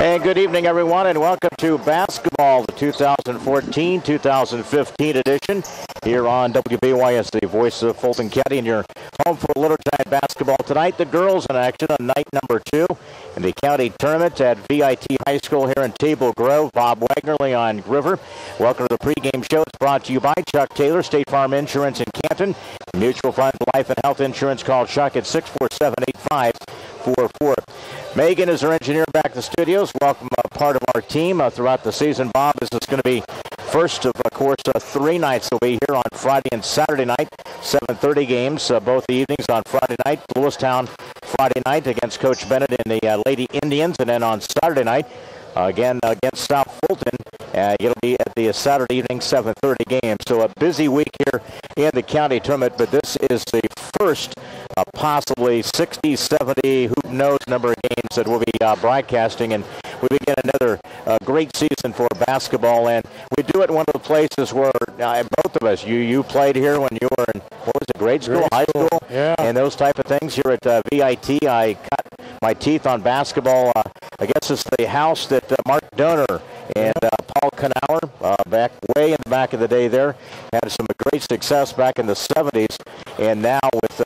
And good evening, everyone, and welcome to basketball, the 2014-2015 edition here on WBYS, the voice of Fulton County, and your home for Little Giant basketball tonight. The girls in action on night number 2 in the county tournament at VIT High School here in Table Grove. Bob Wagner, Leon Groover. Welcome to the pregame show. It's brought to you by Chuck Taylor, State Farm Insurance in Canton, Mutual Fund Life and Health Insurance. Call Chuck at 647-8544. Megan is our engineer back in the studios. Welcome, part of our team throughout the season. Bob, this is going to be first of course, 3 nights. Will be here on Friday and Saturday night, 7:30 games, both the evenings on Friday night. Lewistown Friday night against Coach Bennett and the Lady Indians, and then on Saturday night, again against South Fulton. It'll be at the Saturday evening 7:30 game. So a busy week here in the county tournament, but this is the first possibly 60, 70, who knows number of games that we'll be broadcasting, and we begin another great season for basketball. And we do it in one of the places where both of us, you played here when you were in, what was it, grade school, high school, yeah, and those type of things. Here at VIT, I cut my teeth on basketball. I guess it's the house that Mark Donor and Paul Knauer, back way in the back of the day there, had some great success back in the 70s, and now with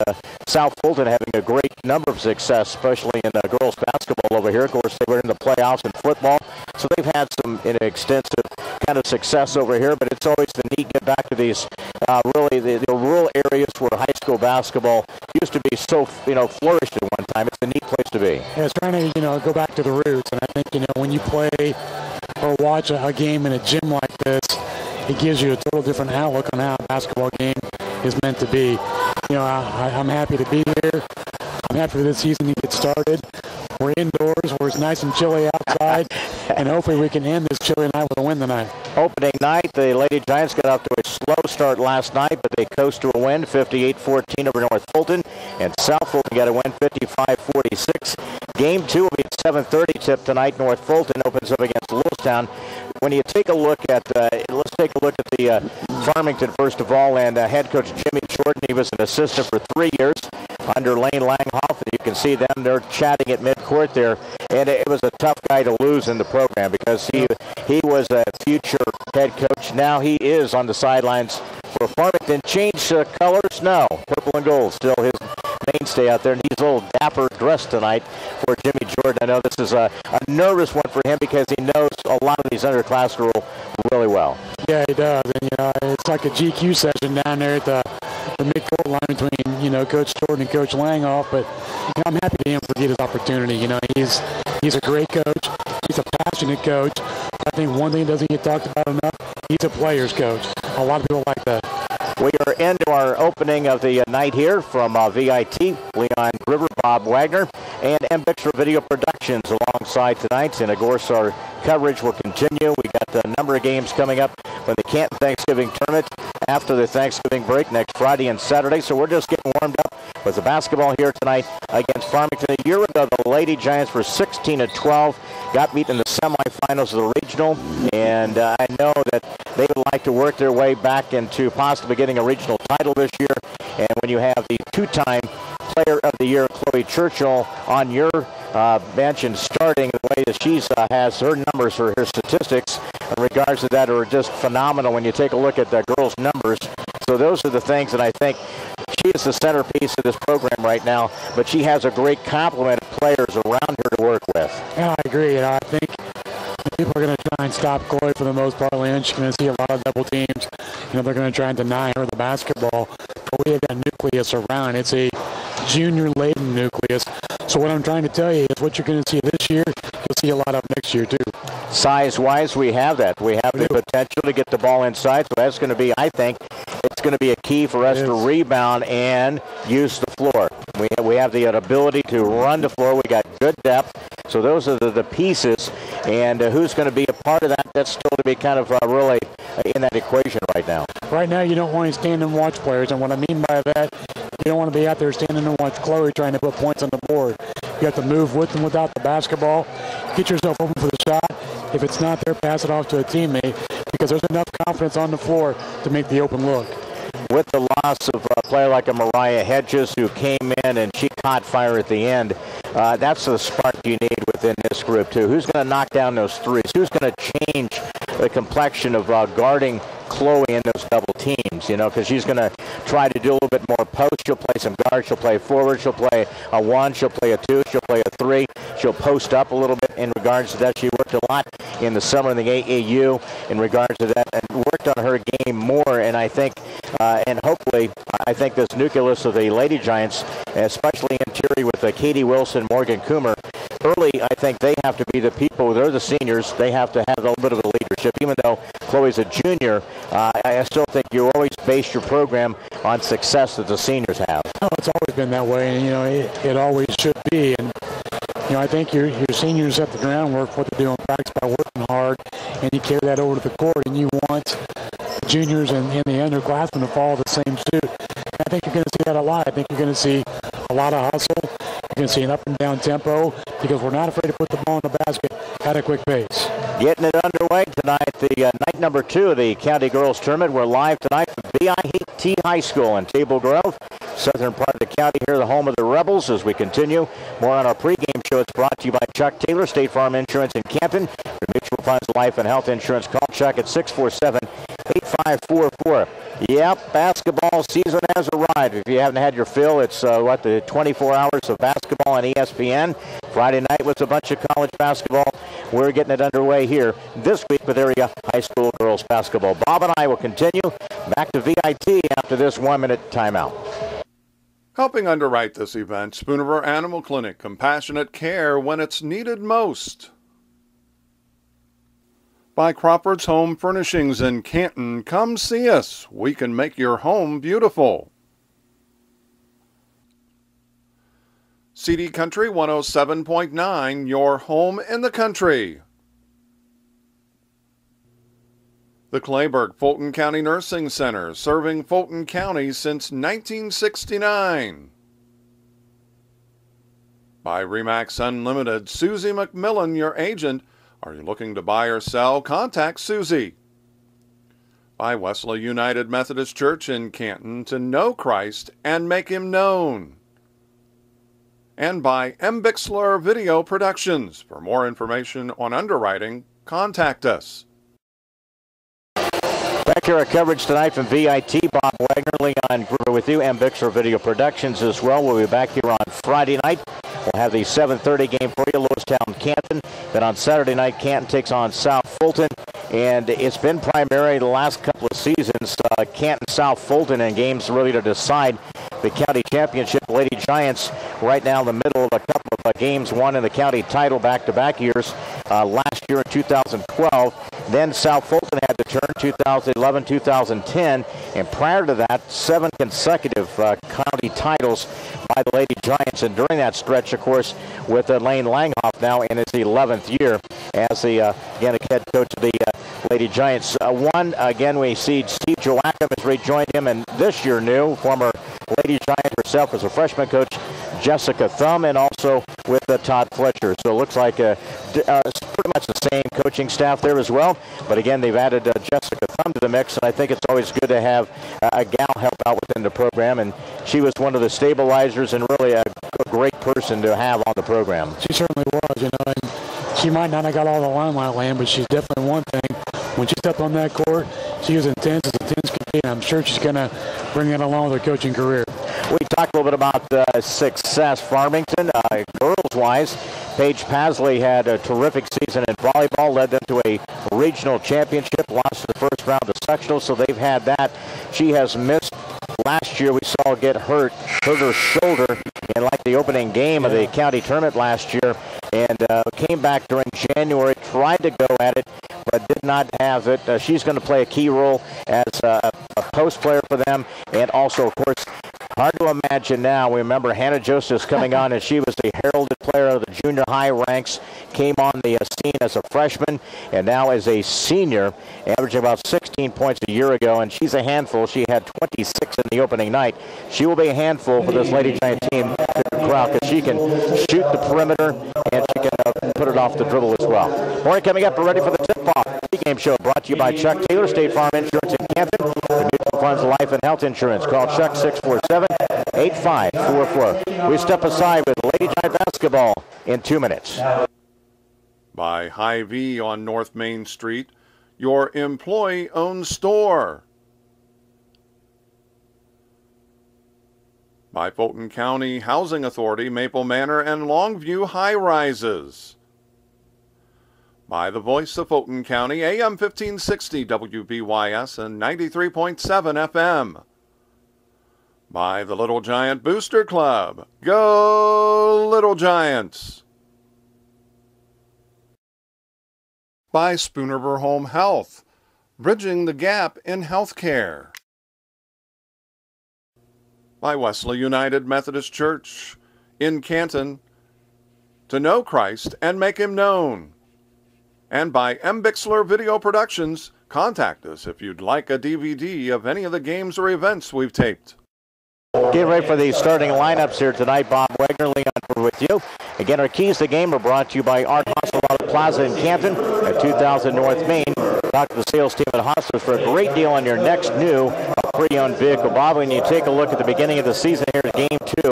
South Fulton having a great number of success, especially in girls basketball over here. Of course, they were in the playoffs in football, so they've had some extensive kind of success over here, but it's always the neat get back to these really the rural areas where high school basketball used to be so flourished at one time. It's a neat place to be. Yeah, it's trying to go back to the roots, and I think when you play or watch a game in a gym like this, it gives you a total different outlook on how a basketball game is meant to be. I'm happy to be here. I'm happy for this season to get started. We're indoors where it's nice and chilly outside, and hopefully we can end this chilly night with a win tonight. Opening night, the Lady Giants got off to a slow start last night, but they coast to a win, 58-14 over North Fulton, and South Fulton got a win, 55-46. Game 2 will be at 7:30 tip tonight. North Fulton opens up against Lewistown. When you take a look at, let's take a look at the Farmington first of all, and head coach Jimmy Jordan. He was an assistant for 3 years under Lane Langhoff, and you can see them, they're chatting at midcourt there, and it was a tough guy to lose in the program because he was a future head coach. Now he is on the sidelines for Farmington. Change colors? No. Purple and gold, still his mainstay out there, and he's a little dapper dressed tonight for Jimmy Jordan. I know this is a nervous one for him because he knows a lot of these underclassmen really well. Yeah, he does, and it's like a GQ session down there at the midcourt line between Coach Jordan and Coach Langhoff. But I'm happy to him for get his opportunity. He's a great coach. He's a passionate coach. I think one thing that doesn't get talked about enough, he's a player's coach. A lot of people like that. We are into our opening of the night here from VIT, Leon Groover, Bob Wagner, and MBixer Video Productions alongside tonight. And of course, our coverage will continue. We got a number of games coming up for the Canton Thanksgiving tournament after the Thanksgiving break next Friday and Saturday. So we're just getting warmed up with the basketball here tonight against Farmington. A year ago, the Lady Giants were 16-12, got beat in the semifinals of the regional, and I know that they would like to work their way back into possibly getting a regional title this year. And when you have the 2-time Player of the Year, Chloe Churchill, on your bench and starting the way that she has her numbers for her statistics in regards to that are just phenomenal when you take a look at the girls' numbers. So those are the things that I think she is the centerpiece of this program right now, but she has a great complement of players around her to work with. Yeah, I agree. I think people are going to try and stop Chloe for the most part, and she's going to see a lot of double teams. They're going to try and deny her the basketball. But we have that nucleus around. It's a junior-laden nucleus. So what I'm trying to tell you is what you're going to see this year, you'll see a lot of next year too. Size-wise, we have that. We have the potential to get the ball inside, so that's going to be, I think, it's going to be a key for us to rebound and use the floor. We have the ability to run the floor. We got good depth. So those are the pieces, and who's going to be a part of that? That's still to be kind of really in that equation right now. Right now, you don't want to stand and watch players, and what I mean by that, you don't want to be out there standing and watch Chloe trying to put points on the board. You have to move with and without the basketball, get yourself open for the shot. If it's not there, pass it off to a teammate, because there's enough confidence on the floor to make the open look. With the loss of a player like a Mariah Hedges, who came in and she caught fire at the end, that's the spark you need within this group, too. Who's going to knock down those threes? Who's going to change the complexion of guarding Chloe in those double teams, because she's going to try to do a little bit more post. She'll play some guard. She'll play forward. She'll play a 1. She'll play a 2. She'll play a 3. She'll post up a little bit in regards to that. She worked a lot in the summer in the AAU in regards to that and worked on her game more. And I think, and hopefully, I think this nucleus of the Lady Giants, especially interior with Katie Wilson, Morgan Coomer, early, I think they have to be the people. They're the seniors. They have to have a little bit of a leadership. Even though Chloe's a junior, I still think you always base your program on success that the seniors have. Oh, it's always been that way, and it always should be. And I think your seniors set the groundwork for what they do in practice by working hard, and you carry that over to the court, and you want the juniors and the underclassmen to follow the same suit. And I think you're going to see that a lot. I think you're going to see a lot of hustle. You're going to see an up and down tempo because we're not afraid to put the ball in the basket at a quick pace. Getting it underway tonight, the night number 2 of the County Girls Tournament. We're live tonight from VIT High School in Table Grove, southern part of the county here, the home of the Rebels. As we continue, more on our pregame show. It's brought to you by Chuck Taylor, State Farm Insurance in Canton. Your mutual funds, life and health insurance. Call Chuck at 647-8544. Yep, basketball season has arrived. If you haven't had your fill, it's the 24 hours of basketball on ESPN. Friday night was a bunch of college basketball. We're getting it underway here this week with area high school girls basketball. Bob and I will continue back to VIT after this 1-minute timeout. Helping underwrite this event, Spooniver Animal Clinic, compassionate care when it's needed most. By Crawford's Home Furnishings in Canton, come see us. We can make your home beautiful. CD Country 107.9, your home in the country. The Clayburgh Fulton County Nursing Center, serving Fulton County since 1969. By Remax Unlimited, Susie McMillan, your agent. Are you looking to buy or sell? Contact Susie. By Wesley United Methodist Church in Canton, to know Christ and make him known. And by M. Bixler Video Productions. For more information on underwriting, contact us. Back here at coverage tonight from VIT, Bob Wagner, Leon Groover with you, and Bixler Video Productions as well. We'll be back here on Friday night. We'll have the 7:30 game for you, Lewistown, Canton. Then on Saturday night, Canton takes on South Fulton. And it's been primarily the last couple of seasons, Canton, South Fulton, in games really to decide the county championship. Lady Giants right now in the middle of a couple of games, won in the county title back-to-back years. Last year in 2012. Then South Fulton had the turn 2011, 2010. And prior to that, 7 consecutive county titles by the Lady Giants. And during that stretch, of course, with Lane Langhoff now in his 11th year as the head coach of the Lady Giants. Again, we see Steve Joachim has rejoined him, and this year new, former Lady Giant herself as a freshman coach, Jessica Thumb, and also with Todd Fletcher. So it looks like it's pretty much the same coaching staff there as well. But again, they've added Jessica Thumb to the mix, and I think it's always good to have a gal help out within the program. And she was one of the stabilizers and really a great person to have on the program. She certainly was, and she might not have got all the limelight land, but she's definitely one thing. When she stepped on that court, she was intense as intense could be, and I'm sure she's going to bring it along with her coaching career. We talked a little bit about success. Farmington, girls-wise, Paige Pasley had a terrific season in volleyball, led them to a regional championship, lost the first round of sectional, so they've had that. She has missed. Last year we saw her get hurt her shoulder in like the opening game of the county tournament last year, and came back during January, tried to go at it, but did not have it. She's going to play a key role as a post player for them, and also, of course, hard to imagine now. We remember Hannah Joseph's coming on, and she was the heralded player of the junior high ranks, came on the scene as a freshman, and now as a senior, averaging about 16 points a year ago, and she's a handful. She had 26 in the opening night. She will be a handful for this Lady Giant team crowd because she can shoot the perimeter, and she can put it off the dribble as well. More coming up. We're ready for the tip-off. Game show brought to you by Chuck Taylor, State Farm Insurance in Canton. The mutual funds, life and health insurance. Call Chuck 647-8544. We step aside with Lady Giant basketball in 2 minutes. By Hy-Vee on North Main Street, your employee-owned store. By Fulton County Housing Authority, Maple Manor and Longview High Rises. By the Voice of Fulton County, AM 1560 WBYS and 93.7 FM. By the Little Giant Booster Club. Go Little Giants! By Spoonerver Home Health, bridging the gap in healthcare. By Wesley United Methodist Church in Canton, to know Christ and make him known. And by M. Bixler Video Productions, contact us if you'd like a DVD of any of the games or events we've taped. Get ready for the starting lineups here tonight. Bob Wagner, Leon with you. Again, our keys to the game are brought to you by Art Hostel Plaza in Canton at 2000 North Main. Talk to the sales team at Hostel for a great deal on your next new pre-owned vehicle. Bob, when you take a look at the beginning of the season here, game 2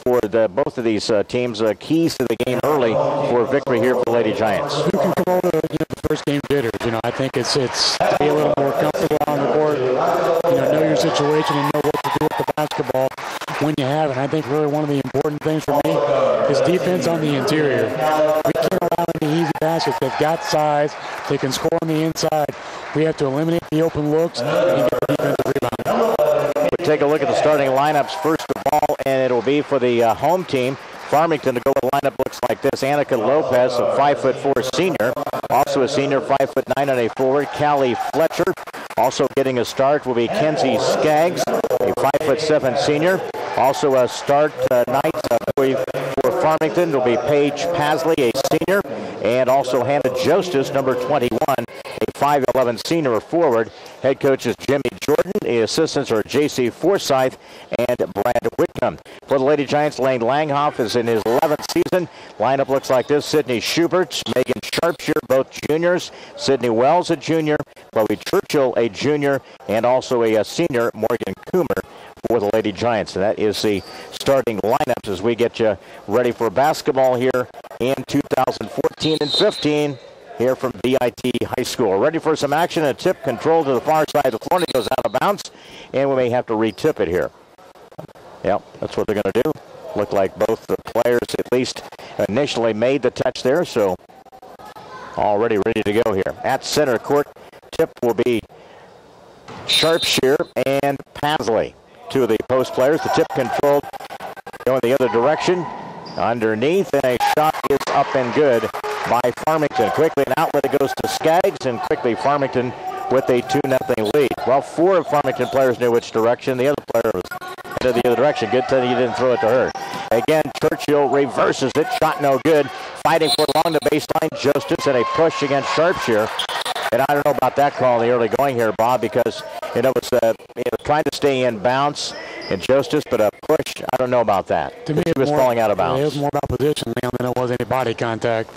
for both of these teams, keys to the game early for victory here for the Lady Giants. Who can come over the first game jitters? I think it's to be a little more comfortable on the court. Know your situation and know what to do with the basketball when you have it. And I think really one of the important things for me is defense on the interior. We can't allow any easy baskets. They've got size. They can score on the inside. We have to eliminate the open looks and get the defensive rebound. We'll take a look at the starting lineups first of all, and it'll be for the home team. Farmington, to go with lineup looks like this. Annika Lopez, a 5'4" senior. Also a senior, 5'9" on a forward. Callie Fletcher. Also getting a start will be Kenzie Skaggs, a 5'7" senior. Also a start night for Farmington will be Paige Pasley, a senior. And also Hannah Jostis, number 21, a 5'11" senior forward. Head coach is Jimmy Jordan. The assistants are J.C. Forsyth and Brad Whitcomb. For the Lady Giants, Lane Langhoff is in his 11th season. Lineup looks like this. Sydney Schubert, Megan Sharpshire, both juniors. Sydney Wells, a junior. Chloe Churchill, a junior. And also a senior, Morgan Coomer, for the Lady Giants. And that is the starting lineups as we get you ready for basketball here in 2014 and 15 here from VIT High School. Ready for some action. A tip control to the far side of the floor. It goes out of bounds, and we may have to retip it here. Yep, that's what they're going to do. Look like both the players at least initially made the touch there, so already ready to go here. At center court, tip will be Sharpshire and Pasley, two of the post players. The tip controlled going the other direction. Underneath, and a shot is up and good by Farmington. Quickly an outlet, it goes to Skaggs, and quickly Farmington with a 2-0 lead. Well, 4 of Farmington players knew which direction. The other player was headed the other direction. Good thing you didn't throw it to her. Again, Churchill reverses it. Shot no good. Fighting for it along the baseline. Justice and a push against Sharpshire. And I don't know about that call in the early going here, Bob, because it was trying to stay in bounce and Justice, but a push, I don't know about that. To me, it was falling out of bounds. It was more about position than it was any body contact.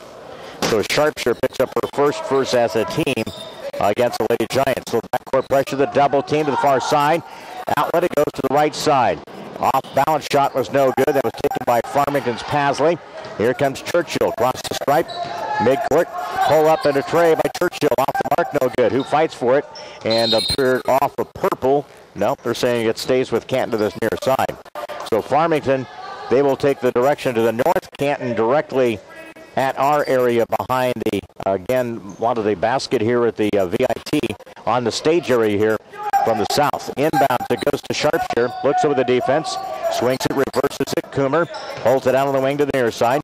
So Sharpshire picks up her first as a team against the Lady Giants. So backcourt pressure, the double team to the far side. Outlet, it goes to the right side. Off-balance shot was no good. That was taken by Farmington's Pasley. Here comes Churchill across the stripe. Midcourt, pull up and a tray by Churchill. Off the mark, no good. Who fights for it? And appeared off of purple. Nope, they're saying it stays with Canton to this near side. So Farmington, they will take the direction to the north. Canton directly at our area behind the, again, a lot of the basket here at the VIT on the stage area here from the south. Inbound, it goes to Sharpshire. Looks over the defense. Swings it, reverses it. Coomer holds it out on the wing to the near side.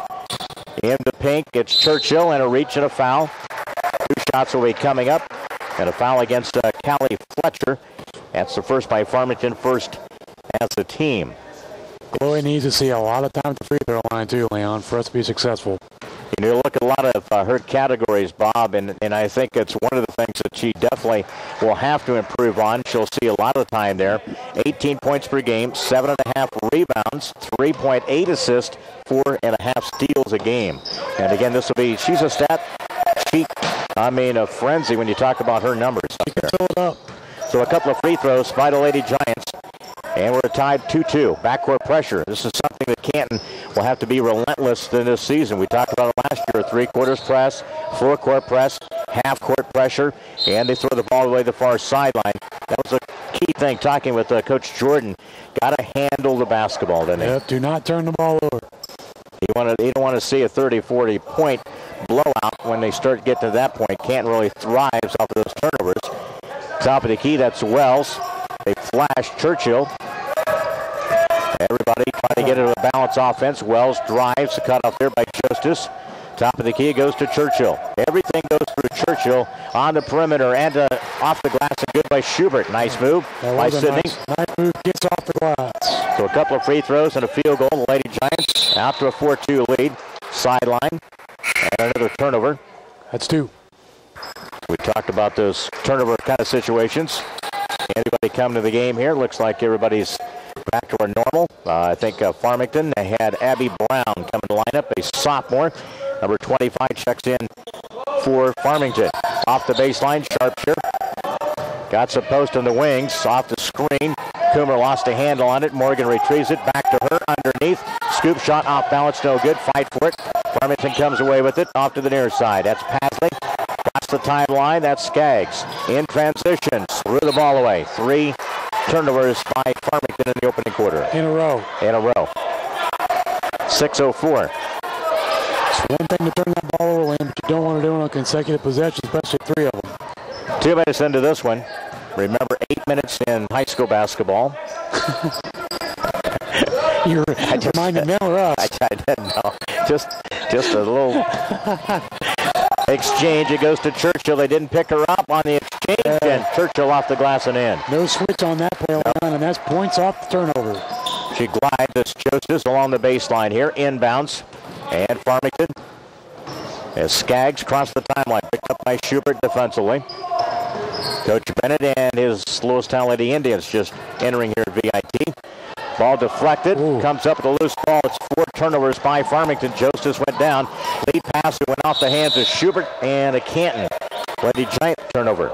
In the pink, it's Churchill and a reach and a foul. 2 shots will be coming up. And a foul against Callie Fletcher. That's the first by Farmington, first as a team. Chloe needs to see a lot of time at the free throw line too, Leon, for us to be successful. You look at a lot of her categories, Bob, and I think it's one of the things that she definitely will have to improve on. She'll see a lot of the time there. 18 points per game, 7.5 rebounds, 3.8 assists, 4.5 steals a game. And again, this will be, she's a stat sheet, a frenzy when you talk about her numbers. She can fill it up. So a couple of free throws by the Lady Giants. And we're tied 2-2. Backcourt pressure. This is something that Canton will have to be relentless in this season. We talked about it last year. 3-quarters press, 4-court press, half-court pressure, and they throw the ball away the far sideline. That was a key thing, talking with Coach Jordan. Got to handle the basketball, didn't he? Yep, do not turn the ball over. You don't want to see a 30-40 point blowout when they start to get to that point. Canton really thrives off of those turnovers. Top of the key, that's Wells. They flash Churchill. Everybody trying to get into a balanced offense. Wells drives, the cutoff there by Justice. Top of the key, it goes to Churchill. Everything goes through Churchill on the perimeter and off the glass, and good by Schubert. Nice move by Sidney. Nice move, gets off the glass. So a couple of free throws and a field goal. The Lady Giants out to a 4-2 lead. Sideline. And another turnover. That's 2. We talked about those turnover kind of situations. Anybody coming to the game here? Looks like everybody's back to our normal. I think Farmington had Abby Brown come in the lineup, a sophomore. Number 25 checks in for Farmington. Off the baseline, Sharpshire. Got some post on the wings. Off the screen. Coomer lost a handle on it. Morgan retrieves it. Back to her underneath. Scoop shot off balance. No good. Fight for it. Farmington comes away with it. Off to the near side. That's Pasley. Across the timeline. That's Skaggs. In transition. Threw the ball away. 3 turnovers by Farmington in the opening quarter. In a row. 6:04. It's one thing to turn that ball over, but you don't want to do it on consecutive possessions, especially 3 of them. 2 minutes into this one. Remember, 8 minutes in high school basketball. You're reminding them or us? I didn't know. Just a little exchange. It goes to Churchill. They didn't pick her up on the exchange, and Churchill off the glass and in. No switch on that play line, and that's points off the turnover. She glides this Justice along the baseline here. Inbounds. And Farmington, as Skaggs crossed the timeline, picked up by Schubert defensively. Coach Bennett and his Lewistown Lady Indians just entering here at VIT. Ball deflected, comes up with a loose ball. It's 4 turnovers by Farmington. Justice went down. Lead pass went off the hands of Schubert and a Canton Lady Giant turnover.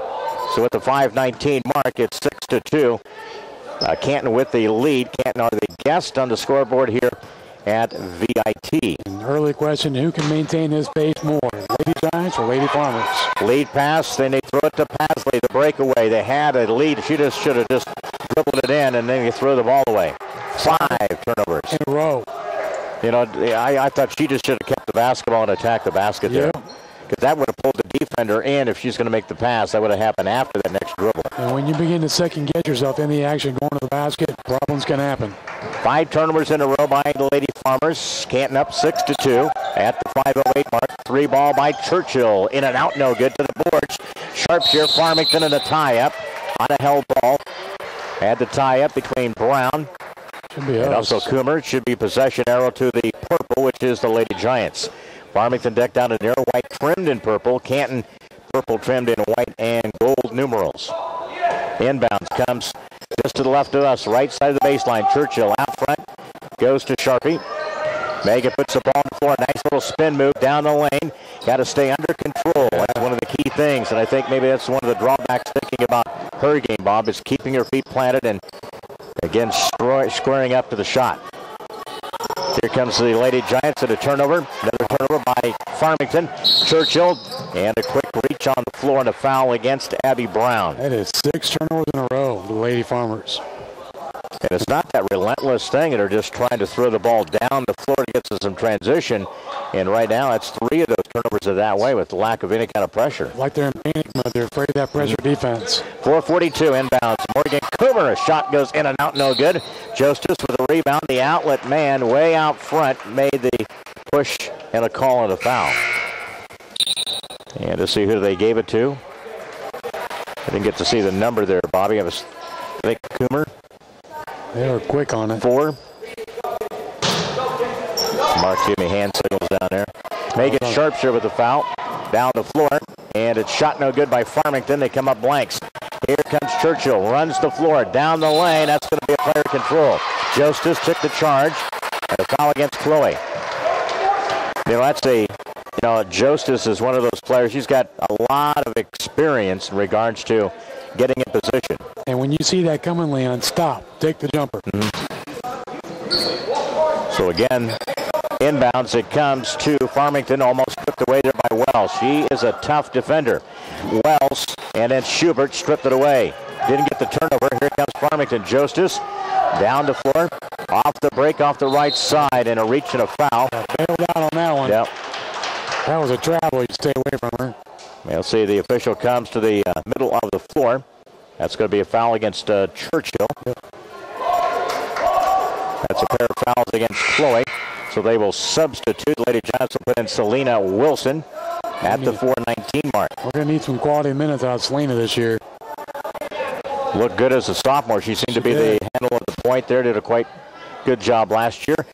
So at the 5:19 mark, it's 6-2. Canton with the lead. Canton are the guest on the scoreboard here at VIT. An early question, who can maintain this pace more, Lady Giants or Lady Farmers? Lead pass, then they throw it to Pasley, the breakaway. They had a lead. She just should have just dribbled it in, and then you throw the ball away. 5 turnovers. In a row. You know, I thought she just should have kept the basketball and attacked the basket there. Because that would have pulled the defender in if she's going to make the pass. That would have happened after that next dribble. And when you begin to second guess yourself in the action going to the basket, problems can happen. 5 turnovers in a row by the Lady Farmers. Canton up 6-2 at the 5:08 mark. 3 ball by Churchill. In and out, no good to the boards. Sharpshire, Farmington, and a tie-up on a held ball. Had the tie-up between Brown and also Coomer. It should be possession arrow to the purple, which is the Lady Giants. Farmington decked out in air white, trimmed in purple. Canton, purple trimmed in white and gold numerals. Inbounds comes just to the left of us, right side of the baseline. Churchill out front, goes to Sharpie. Megan puts the ball on the floor. Nice little spin move down the lane. Got to stay under control. That's one of the key things, and I think maybe that's one of the drawbacks thinking about her game, Bob, is keeping her feet planted and, again, squaring up to the shot. Here comes the Lady Giants at a turnover. Another turnover by Farmington. Churchill, and a quick reach on the floor and a foul against Abby Brown. That is 6 turnovers in a row, the Lady Farmers. And it's not that relentless thing. They're just trying to throw the ball down the floor to get to some transition. And right now, it's 3 of those turnovers are that way with the lack of any kind of pressure. Like they're in panic mode. They're afraid of that pressure defense. 4:42 inbounds. Morgan Coomer, a shot goes in and out, no good. Justice with a rebound. The outlet man way out front made the push and a call and a foul. And to see who they gave it to. I didn't get to see the number there, Bobby. I think Coomer. They were quick on it. 4. Mark gave me hand signals down there. Megan Sharpshire with the foul. Down the floor. And it's shot no good by Farmington. They come up blanks. Here comes Churchill. Runs the floor. Down the lane. That's going to be a player control. Justice took the charge. And a foul against Chloe. You know, that's know, Justice is one of those players. He's got a lot of experience in regards to getting in position. And when you see that coming, Leon, stop. Take the jumper. So again, inbounds it comes to Farmington, almost stripped away there by Wells. She is a tough defender. Wells, and then Schubert stripped it away. Didn't get the turnover. Here comes Farmington. Justice down the floor, off the break, off the right side, and a reach and a foul. Bailed out on that one. Yep. That was a travel. You stay away from her. We'll see the official comes to the middle of the floor. That's going to be a foul against Churchill. Yep. That's a pair of fouls against Chloe. So they will substitute. Lady Giants will put in Selena Wilson at the 4:19 mark. We're going to need some quality minutes out of Selena this year. Looked good as a sophomore. She seemed to be the handle at the point there. Did a quite good job last year.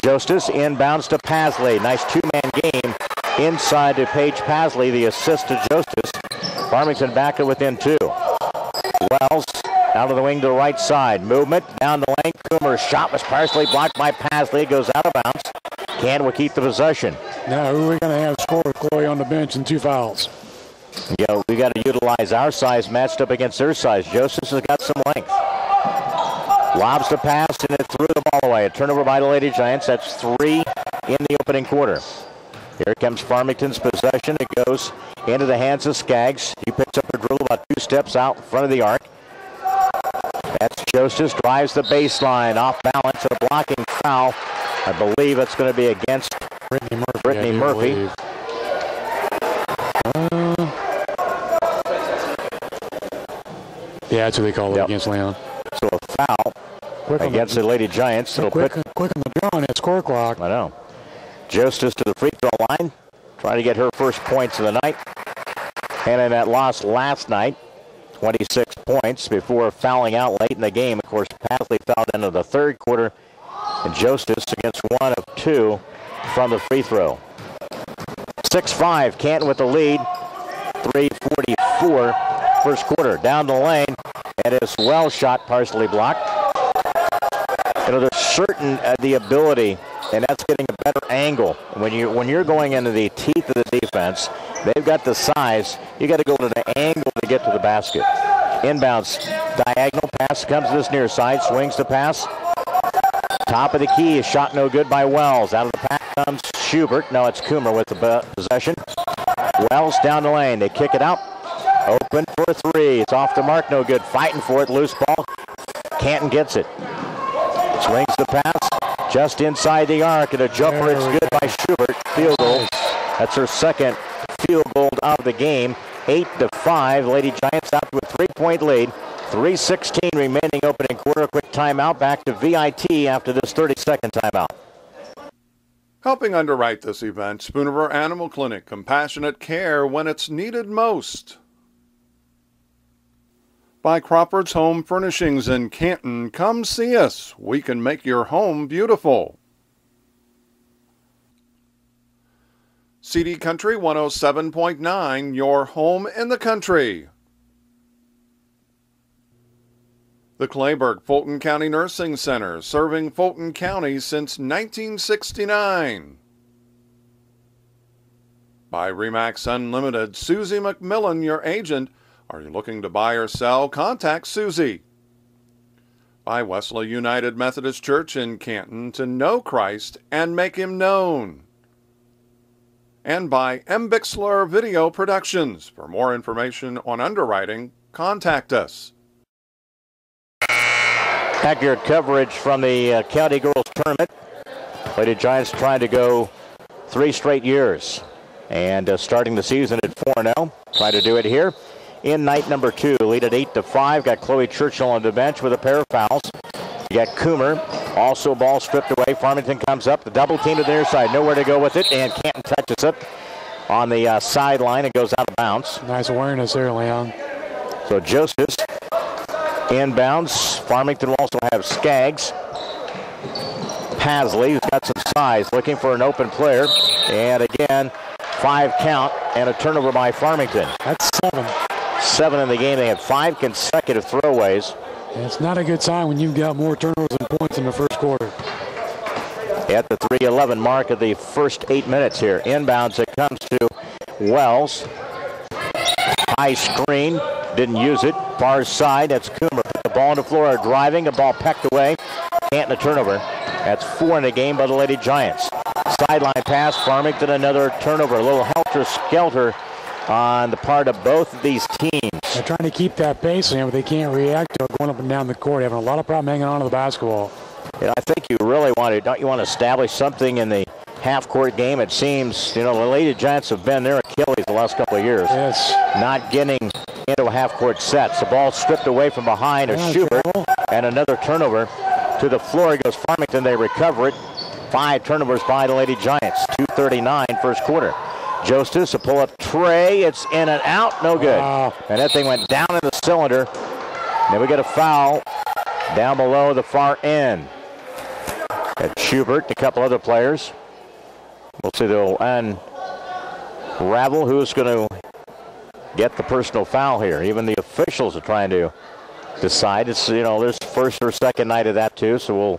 Justice inbounds to Pasley. Nice two-man game inside to Paige Pasley, the assist to Justice. Farmington back to within 2. Wells out of the wing to the right side. Movement down the lane. Coomer's shot was partially blocked by Pasley. It goes out of bounds. Canton will keep the possession. Now, who are we going to have score with Chloe on the bench and 2 fouls? Yeah, we got to utilize our size matched up against their size. Joseph has got some length. Lobs the pass, and it threw the ball away. A turnover by the Lady Giants. That's 3 in the opening quarter. Here comes Farmington's possession. It goes into the hands of Skaggs. He picks up her dribble about 2 steps out in front of the arc. That's Joseph, drives the baseline, off balance, and a blocking foul. I believe it's going to be against Brittany Murphy. Yeah, that's what they call it against Leon. So a foul against the Lady Giants. Quick on the draw on that score clock. I know. Justice to the free throw line, trying to get her first points of the night. And in that loss last night, 26 points before fouling out late in the game. Of course, Pasley fouled into the third quarter, and Justice against 1 of 2 from the free throw. 6-5, Canton with the lead. 3:44 first quarter. Down the lane, and it's well shot, partially blocked. You know, there's certain the ability, and that's getting a better angle. When you're going into the teeth of the defense, they've got the size. You got to go to the angle to get to the basket. Inbounds, diagonal pass comes to this near side, swings the pass. Top of the key is shot no good by Wells. Out of the pack comes Schubert. No, it's Coomer with the possession. Wells down the lane. They kick it out. Open for a 3. It's off the mark, no good. Fighting for it, loose ball. Canton gets it. Swings the pass just inside the arc, and a jumper. It's good by Schubert. Field goal. That's her second field goal of the game. 8-5. Lady Giants out with a 3-point lead. 3:16 remaining opening quarter. Quick timeout. Back to VIT after this 30-second timeout. Helping underwrite this event, Spooniver Animal Clinic. Compassionate care when it's needed most. By Crawford's Home Furnishings in Canton. Come see us. We can make your home beautiful. CD Country 107.9, your home in the country. The Clayburgh Fulton County Nursing Center, serving Fulton County since 1969. By Remax Unlimited, Susie McMillan, your agent. Are you looking to buy or sell? Contact Susie. By Wesley United Methodist Church in Canton, to know Christ and make him known. And by M. Bixler Video Productions. For more information on underwriting, contact us. Accurate coverage from the County Girls Tournament. Lady Giants trying to go 3 straight years. And starting the season at 4-0. Try to do it here in night number 2. Lead at 8-5. Got Chloe Churchill on the bench with a pair of fouls. You got Coomer. Also ball stripped away. Farmington comes up. The double team to the near side. Nowhere to go with it. And Canton touches it on the sideline. It goes out of bounds. Nice awareness there, Leon. So Joseph inbounds. Farmington will also have Skaggs. Pasley, who's got some size, looking for an open player. And again, 5 count and a turnover by Farmington. That's 7. 7 in the game. They had 5 consecutive throwaways. And it's not a good sign when you've got more turnovers and points in the first quarter. at the 3:11 mark of the first 8 minutes here. Inbounds, it comes to Wells. High screen, didn't use it. Far side, that's Coomer. Put the ball on the floor, driving, the ball pecked away. Canton a turnover. That's 4 in the game by the Lady Giants. Sideline pass, Farmington, another turnover. A little helter-skelter on the part of both of these teams. They're trying to keep that pace, but they can't react to it going up and down the court. Having a lot of problem hanging on to the basketball. I think you really want to, don't you want to establish something in the half-court game? It seems, the Lady Giants have been their Achilles the last couple of years. Yes. Not getting into a half-court set. The ball stripped away from behind. A Schubert and another turnover to the floor. Goes Farmington. They recover it. 5 turnovers by the Lady Giants. 2:39 first quarter. Jostis, a pull-up tray. It's in and out. No good. Wow. And that thing went down in the cylinder. Then we get a foul down below the far end. At Schubert and a couple other players. We'll see they'll unravel who's going to get the personal foul here. Even the officials are trying to decide. It's, there's first or second night of that too, so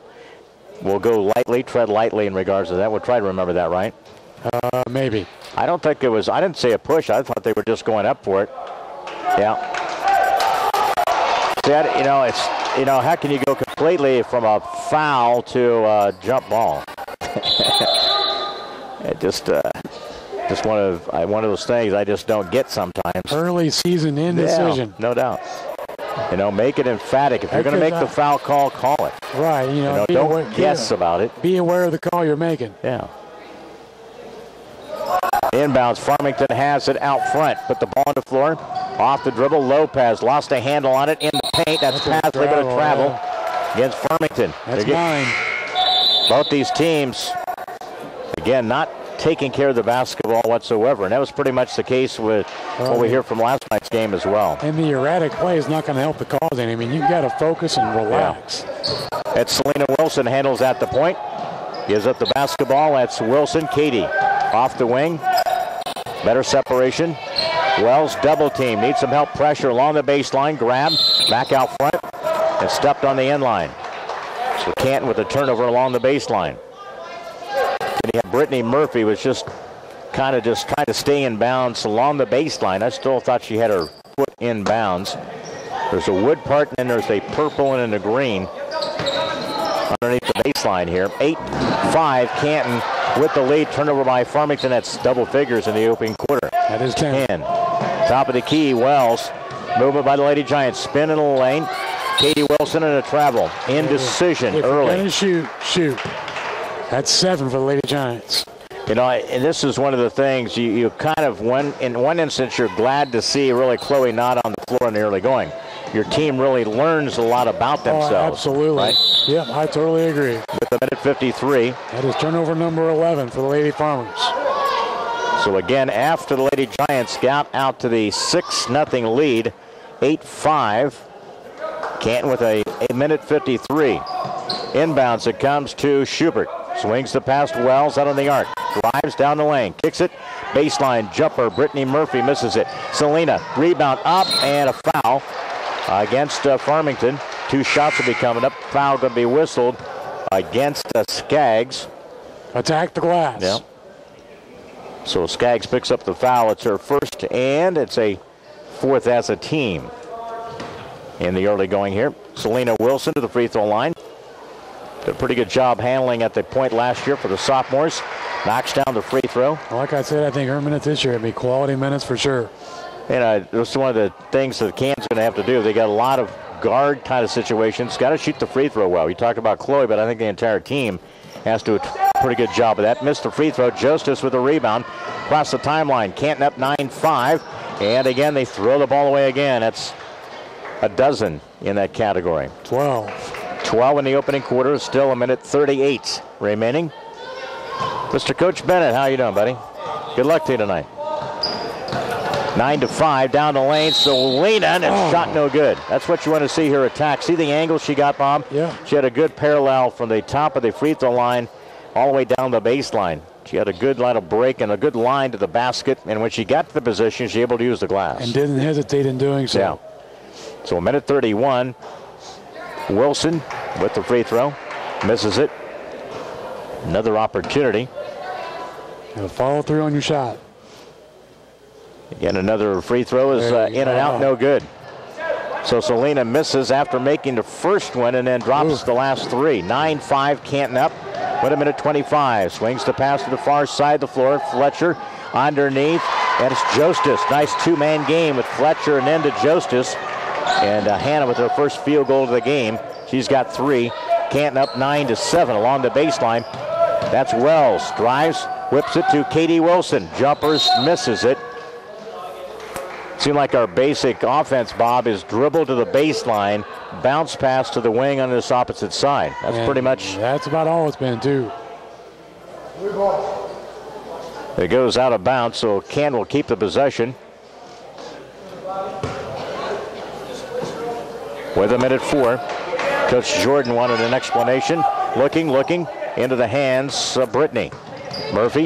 we'll go lightly, tread lightly in regards to that. We'll try to remember that, right? Maybe. I don't think it was, I didn't say a push. I thought they were just going up for it. Yeah. That, it's, how can you go completely from a foul to a jump ball? It just one of those things I just don't get sometimes. Early season indecision. Yeah, no doubt. Make it emphatic. If you're going to make the foul call, call it. Right. Don't guess about it. Be aware of the call you're making. Yeah. Inbounds, Farmington has it out front. Put the ball on the floor. Off the dribble, Lopez lost a handle on it in the paint. That's past, they're going to travel against Farmington. That's mine. Both these teams, again, not taking care of the basketball whatsoever. And that was pretty much the case with what we hear from last night's game as well. And the erratic play is not going to help the cause any. I mean, you've got to focus and relax. Yeah. That's Selena Wilson handles at the point. Gives up the basketball. That's Wilson. Katie off the wing. Better separation. Wells double team. Needs some help. Pressure along the baseline. Grab. Back out front. And stepped on the end line. So Canton with a turnover along the baseline. And Brittany Murphy was just trying to stay in bounds along the baseline. I still thought she had her foot in bounds. There's a wood part, and then there's a purple and a green underneath the baseline here. 8-5, Canton with the lead. Turnover by Farmington. That's double figures in the opening quarter. That is 10. Top of the key, Wells. Movement by the Lady Giants. Spin in the lane. Katie Wilson in a travel. Indecision early. If you're going to shoot. That's 7 for the Lady Giants. And this is one of the things you kind of, in one instance, you're glad to see really Chloe not on the floor in the early going. Your team really learns a lot about themselves. Oh, absolutely. Right? Yeah, I totally agree. With the minute 53. That is turnover number 11 for the Lady Farmers. So again, after the Lady Giants got out to the 6-0 lead, 8-5. Canton with a minute 53. Inbounds, it comes to Schubert. Swings the pass to Wells out on the arc. Drives down the lane. Kicks it. Baseline jumper. Brittany Murphy misses it. Selena, rebound up and a foul against Farmington. 2 shots will be coming up. Foul going to be whistled against Skaggs. Attack the glass. Yeah. So Skaggs picks up the foul. It's her first, and it's a 4th as a team in the early going here. Selena Wilson to the free throw line. Did a pretty good job handling at the point last year for the sophomores. Knocks down the free throw. Like I said, I think her minutes this year would be quality minutes for sure. And that's one of the things that Canton's going to have to do. They got a lot of guard kind of situations. Got to shoot the free throw well. You talked about Chloe, but I think the entire team has to do a pretty good job of that. Missed the free throw. Jostis with a rebound. Across the timeline. Canton up 9-5. And again, they throw the ball away again. That's a dozen in that category. 12 in the opening quarter. Still a minute 38 remaining. Mr. Coach Bennett, how you doing, buddy? Good luck to you tonight. 9-5 down the lane. Selena, and it's shot no good. That's what you want to see her attack. See the angle she got, Bob? Yeah. She had a good parallel from the top of the free throw line all the way down the baseline. She had a good line of break and a good line to the basket. And when she got to the position, she was able to use the glass. And didn't hesitate in doing so. Yeah. So a minute 31. Wilson with the free throw. Misses it. Another opportunity. And follow through on your shot. Again, another free throw is in and out, no good. So Selena misses after making the first one and then drops the last three. 9-5, Canton up. 1 minute 25. Swings the pass to the far side of the floor. Fletcher underneath, and it's Jostis. Nice two-man game with Fletcher and then to Jostis. And Hannah with her first field goal of the game. She's got 3. Canton up 9-7 along the baseline. That's Wells. Drives, whips it to Katie Wilson. Jumpers, misses it. Seemed like our basic offense, Bob, is dribble to the baseline, bounce pass to the wing on this opposite side. That's pretty much. That's about all it's been, too. It goes out of bounds, so Canton will keep the possession. With 1:04. Coach Jordan wanted an explanation. Looking into the hands of Brittany. Murphy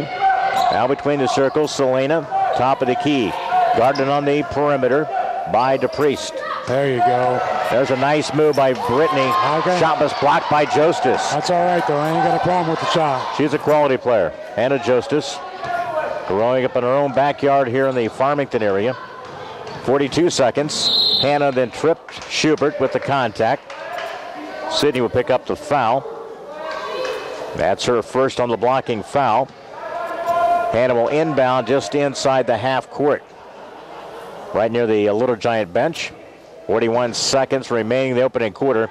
now between the circles. Selena, top of the key. Guarded on the perimeter by DePriest. There you go. There's a nice move by Brittany. Okay. Shot was blocked by Jostis. That's all right, though. I ain't got a problem with the shot. She's a quality player. Hannah Jostis, growing up in her own backyard here in the Farmington area. 42 seconds. Hannah then tripped Schubert with the contact. Sydney will pick up the foul. That's her first on the blocking foul. Hannah will inbound just inside the half court, right near the Little Giant bench. 41 seconds remaining in the opening quarter.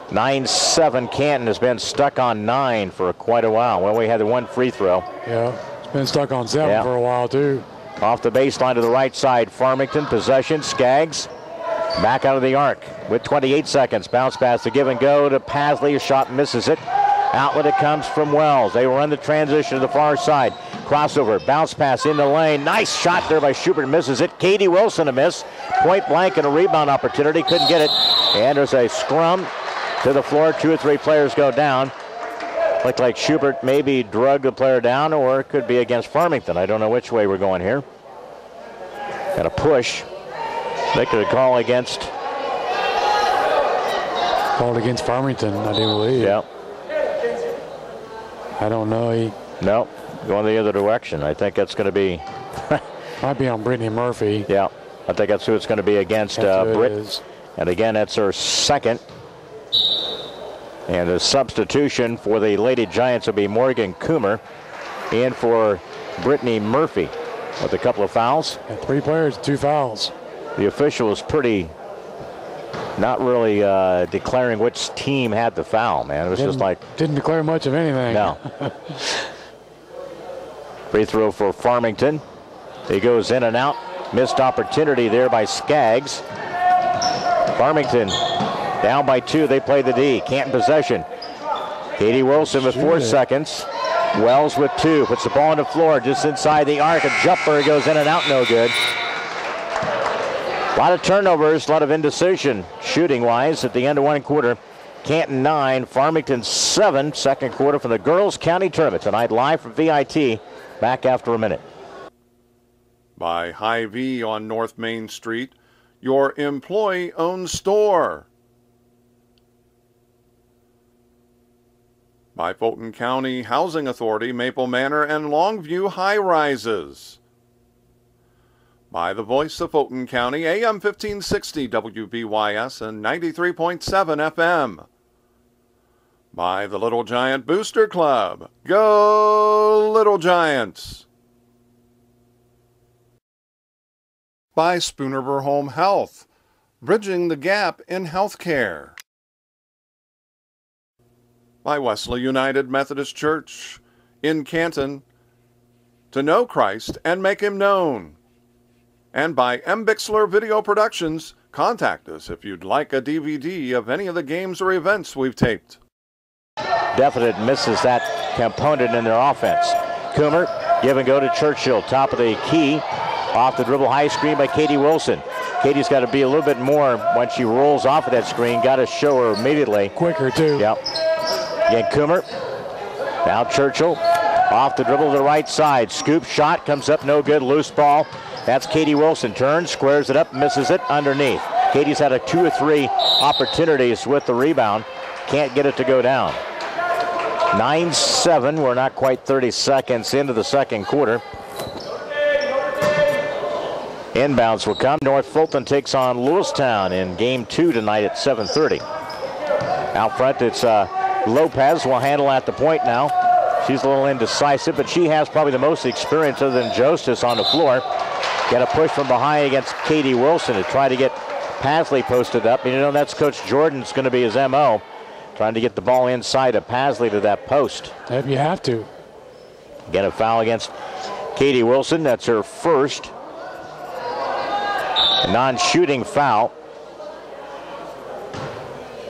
9-7. Canton has been stuck on 9 for quite a while. Well, we had the one free throw. Yeah, it's been stuck on 7 for a while, too. Off the baseline to the right side, Farmington. Possession, Skaggs. Back out of the arc with 28 seconds. Bounce pass to give and go to Pasley. A shot misses it. Outlet it comes from Wells. They will run the transition to the far side. Crossover, bounce pass in the lane. Nice shot there by Schubert, misses it. Katie Wilson a miss. Point blank and a rebound opportunity. Couldn't get it. And there's a scrum to the floor. 2 or 3 players go down. Looked like Schubert maybe drug the player down, or it could be against Farmington. I don't know which way we're going here. Got a push. Making a call against. Called against Farmington, I do believe. Yeah. I don't know. No, going the other direction. I think that's going to be. Might be on Brittany Murphy. Yeah, I think that's who it's going to be against Britt. And again, that's her second. And the substitution for the Lady Giants will be Morgan Coomer in for Brittany Murphy with a couple of fouls. And 3 players, 2 fouls. The official was pretty not really declaring which team had the foul, man. It was just like. Didn't declare much of anything. No. Free throw for Farmington. He goes in and out. Missed opportunity there by Skaggs. Farmington down by 2. They play the D. Canton possession. Katie Wilson with 4 seconds. Wells with 2. Puts the ball on the floor just inside the arc. A jumper goes in and out. No good. A lot of turnovers, a lot of indecision shooting-wise at the end of one quarter. Canton 9, Farmington 7. Second quarter from the Girls County Tournament tonight, live from VIT. Back after a minute. By Hy-Vee on North Main Street, your employee-owned store. By Fulton County Housing Authority, Maple Manor and Longview High Rises. By the voice of Fulton County, AM 1560 WBYS and 93.7 FM. By the Little Giant Booster Club. Go Little Giants! By Spoonerver Home Health, bridging the gap in healthcare. By Wesley United Methodist Church in Canton, to know Christ and make him known. And by M. Bixler Video Productions, contact us if you'd like a DVD of any of the games or events we've taped. Definite misses that component in their offense. Coomer, give and go to Churchill, top of the key. Off the dribble, high screen by Katie Wilson. Katie's got to be a little bit more when she rolls off of that screen. Got to show her immediately. Quicker, too. Yep. Again, Coomer. Now Churchill. Off the dribble to the right side. Scoop shot comes up, no good. Loose ball. That's Katie Wilson. Turns, squares it up, misses it underneath. Katie's had 2 or 3 opportunities with the rebound. Can't get it to go down. 9-7. We're not quite 30 seconds into the second quarter. Inbounds will come. North Fulton takes on Lewistown in game 2 tonight at 7:30. Out front, it's Lopez will handle at the point now. She's a little indecisive, but she has probably the most experience other than Justice on the floor. Got a push from behind against Katie Wilson to try to get Pasley posted up. And you know, that's Coach Jordan's going to be his M.O., trying to get the ball inside of Pasley to that post. If you have to. Get a foul against Katie Wilson. That's her first. A non-shooting foul.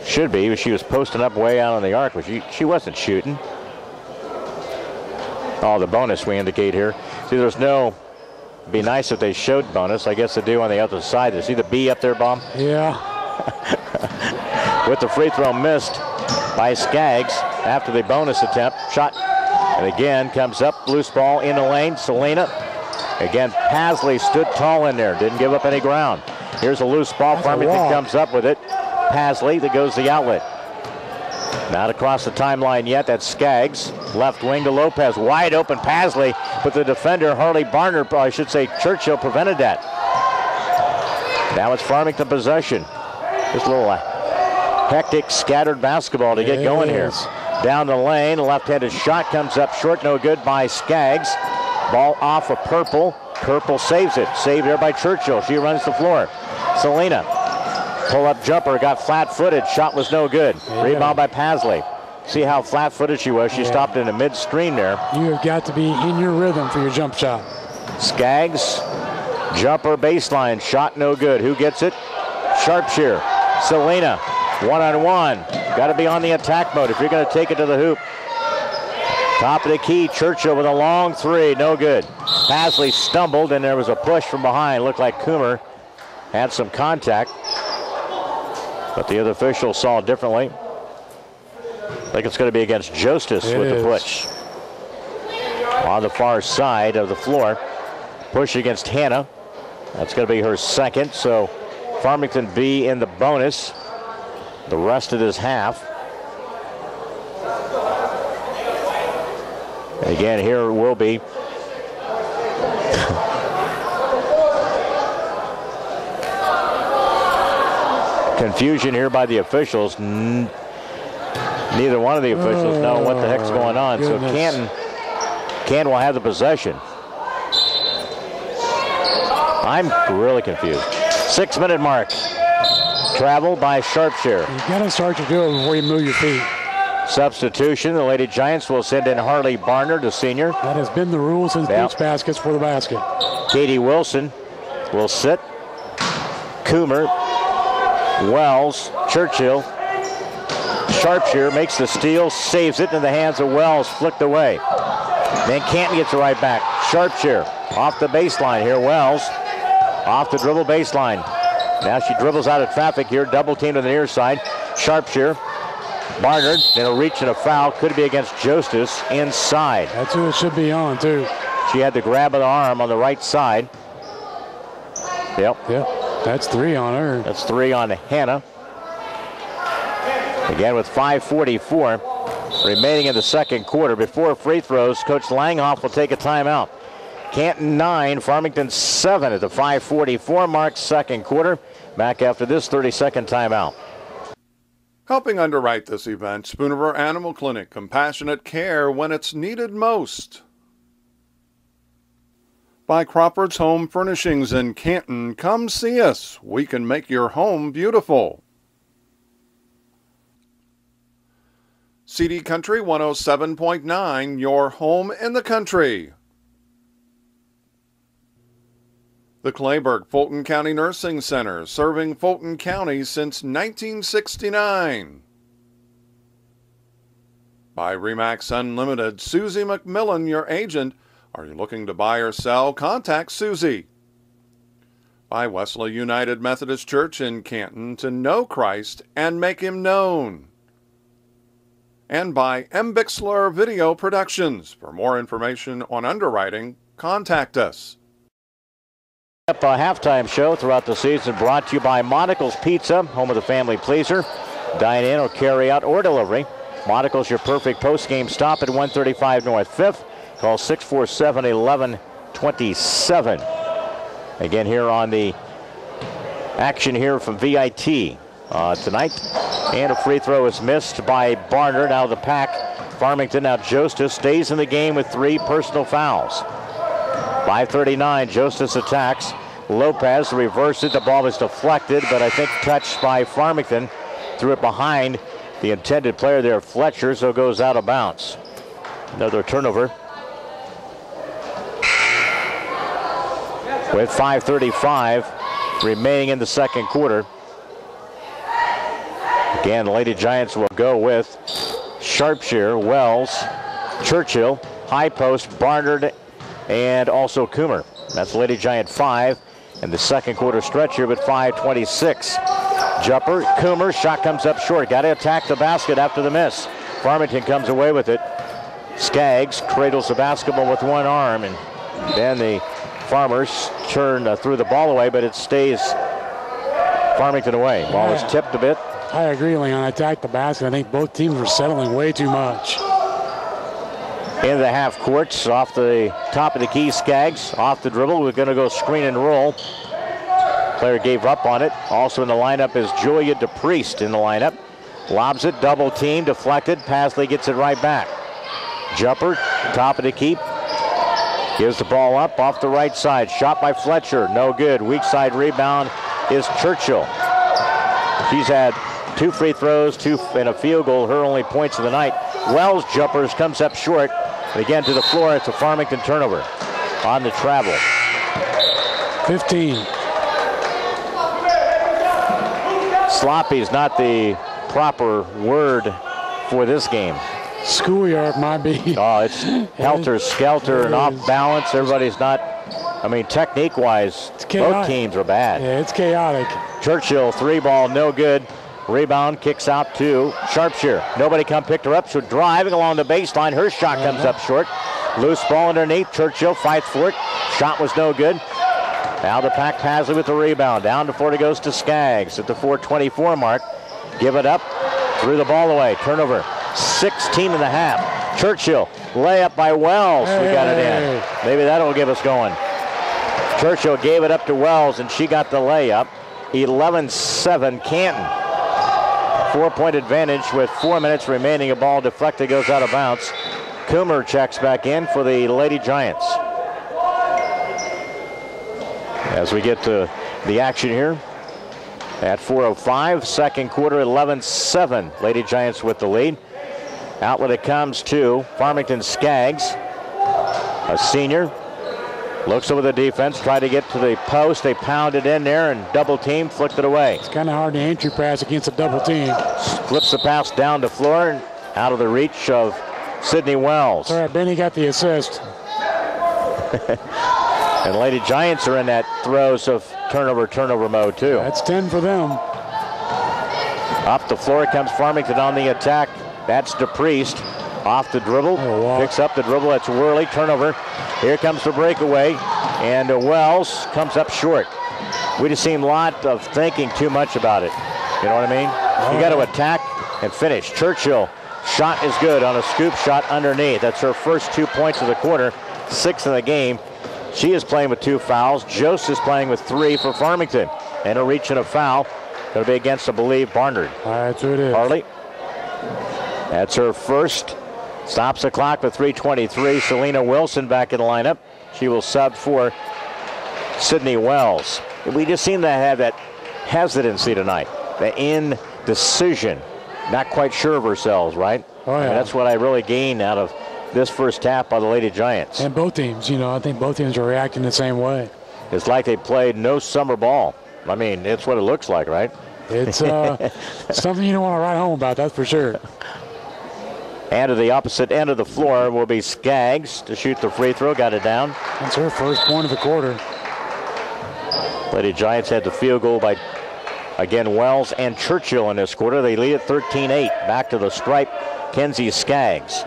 Should be, but she was posting up way out on the arc, but she wasn't shooting. Oh, the bonus we indicate here. See, there's no... Be nice if they showed bonus. I guess they do on the other side. You see the B up there, Bob? Yeah. With the free throw missed by Skaggs after the bonus attempt. Shot, and again comes up. Loose ball in the lane. Selena. Again, Pasley stood tall in there. Didn't give up any ground. Here's a loose ball. Farmington comes up with it. Pasley, that goes the outlet. Not across the timeline yet. That's Skaggs. Left wing to Lopez. Wide open Pasley, but the defender, Harley Barner, I should say Churchill, prevented that. Now it's Farmington possession. Just a little hectic, scattered basketball to get going here. Down the lane, left-handed shot comes up short, no good by Skaggs. Ball off of Purple. Purple saves it. Saved there by Churchill. She runs the floor. Selena. Pull-up jumper, got flat-footed. Shot was no good. Rebound by Pasley. See how flat-footed she was. She stopped in the midstream there. You have got to be in your rhythm for your jump shot. Skaggs, jumper baseline. Shot no good. Who gets it? Sharpshear. Selena, one-on-one. Got to be on the attack mode if you're going to take it to the hoop. Top of the key, Churchill with a long three. No good. Pasley stumbled, and there was a push from behind. Looked like Coomer had some contact, but the other officials saw it differently. I think it's going to be against Justice with the push. On the far side of the floor. Push against Hannah. That's going to be her second. So Farmington B in the bonus the rest of this half. And again, here will be confusion here by the officials. Neither one of the officials know what the heck's going on. Goodness. So Canton will have the possession. I'm really confused. 6-minute mark. Travel by Sharpshear. You got to start to do it before you move your feet. Substitution. The Lady Giants will send in Harley Barner, the senior. That has been the rule since beach baskets for the basket. Katie Wilson will sit. Coomer, Wells, Churchill. Sharpshear makes the steal, saves it in the hands of Wells, flicked away. Then Canton gets it right back. Sharpshear off the baseline here. Wells off the dribble baseline. Now she dribbles out of traffic here. Double team to the near side. Sharpshear. Barnard in a reach and a foul. Could be against Justice inside. That's who it should be on, too. She had the grab of the arm on the right side. Yep. That's 3 on her. That's 3 on Hannah. Again with 5:44 remaining in the second quarter. Before free throws, Coach Langhoff will take a timeout. Canton 9, Farmington 7 at the 5:44 mark, second quarter. Back after this 30-second timeout. Helping underwrite this event, Spooniver Animal Clinic, compassionate care when it's needed most. By Crawford's Home Furnishings in Canton, come see us. We can make your home beautiful. CD Country 107.9, your home in the country. The Clayburgh Fulton County Nursing Center, serving Fulton County since 1969. By Remax Unlimited, Susie McMillan, your agent. Are you looking to buy or sell? Contact Susie. By Wesley United Methodist Church in Canton, to know Christ and make him known. And by M. Bixler Video Productions. For more information on underwriting, contact us. A halftime show throughout the season brought to you by Monocle's Pizza, home of the family pleaser. Dine in or carry out or delivery. Monocle's your perfect post-game stop at 135 North 5th. Call 647-1127. Again, here on the action here from VIT tonight. And a free throw is missed by Barnard out of the pack. Farmington. Now Jostis stays in the game with 3 personal fouls. 5:39, Jostis attacks. Lopez reverses it. The ball was deflected, but I think touched by Farmington. Threw it behind the intended player there, Fletcher, so it goes out of bounds. Another turnover. With 5:35 remaining in the second quarter. Again, the Lady Giants will go with Sharpshire, Wells, Churchill, High Post, Barnard, and also Coomer. That's the Lady Giant 5 in the second quarter stretch here with 5:26. Jumper, Coomer, shot comes up short. Got to attack the basket after the miss. Farmington comes away with it. Skaggs cradles the basketball with one arm, and then the Farmers turn threw the ball away, but it stays Farmington away. Ball is tipped a bit. I agree, Leon. Attack the basket. I think both teams were settling way too much. In the half courts, off the top of the key, Skaggs off the dribble. We're going to go screen and roll. Player gave up on it. Also in the lineup is Julia DePriest in the lineup. Lobs it, double team, deflected. Pasley gets it right back. Jumper, top of the key. Gives the ball up off the right side. Shot by Fletcher, no good. Weak side rebound is Churchill. She's had 2 free throws, 2 and a field goal, her only points of the night. Wells jumpers comes up short. And again to the floor, it's a Farmington turnover on the travel. 15. Sloppy is not the proper word for this game. Schoolyard might be. Oh, it's helter-skelter and off balance. Everybody's not, I mean, technique-wise, both teams are bad. Yeah, it's chaotic. Churchill, 3 ball, no good. Rebound, kicks out to Sharpshire. Nobody come pick her up, so driving along the baseline. Her shot comes up short. Loose ball underneath. Churchill fights for it. Shot was no good. Now the pack Pasley with the rebound. Down to 40 goes to Skaggs at the 4:24 mark. Give it up. Threw the ball away. Turnover. 16 and a half. Churchill, layup by Wells. We got it in. Maybe that'll get us going. Churchill gave it up to Wells, and she got the layup. 11-7 Canton. 4-point advantage with 4 minutes remaining. A ball deflected, goes out of bounds. Coomer checks back in for the Lady Giants. As we get to the action here at 4:05, second quarter, 11-7. Lady Giants with the lead. Outlet it comes to Farmington Skaggs, a senior. Looks over the defense, tried to get to the post. They pounded in there and double team, flicked it away. It's kind of hard to entry pass against a double team. Flips the pass down the floor and out of the reach of Sydney Wells. All right, Benny got the assist. And Lady Giants are in that throes of turnover mode too. That's 10 for them. Up the floor comes Farmington on the attack. That's DePriest. Off the dribble. Picks up the dribble. That's Worley. Turnover. Here comes the breakaway. And Wells comes up short. We just seen a lot of thinking too much about it. You know what I mean? You got to attack and finish. Churchill, shot is good on a scoop shot underneath. That's her first 2 points of the quarter. 6 in the game. She is playing with 2 fouls. Jost is playing with 3 for Farmington. And a reach and a foul. Going to be against, I believe, Barnard. That's who it is. Harley. That's her first. Stops the clock with 3:23. Selena Wilson back in the lineup. She will sub for Sydney Wells. We just seem to have that hesitancy tonight. The indecision. Not quite sure of ourselves, right? Oh, yeah. I mean, that's what I really gained out of this first half by the Lady Giants. And both teams, I think both teams are reacting the same way. It's like they played no summer ball. I mean, it's what it looks like, right? It's something you don't want to write home about, that's for sure. And to the opposite end of the floor will be Skaggs to shoot the free throw. Got it down. That's her first point of the quarter. Lady Giants had the field goal by, again, Wells and Churchill in this quarter. They lead at 13-8. Back to the stripe, Kenzie Skaggs.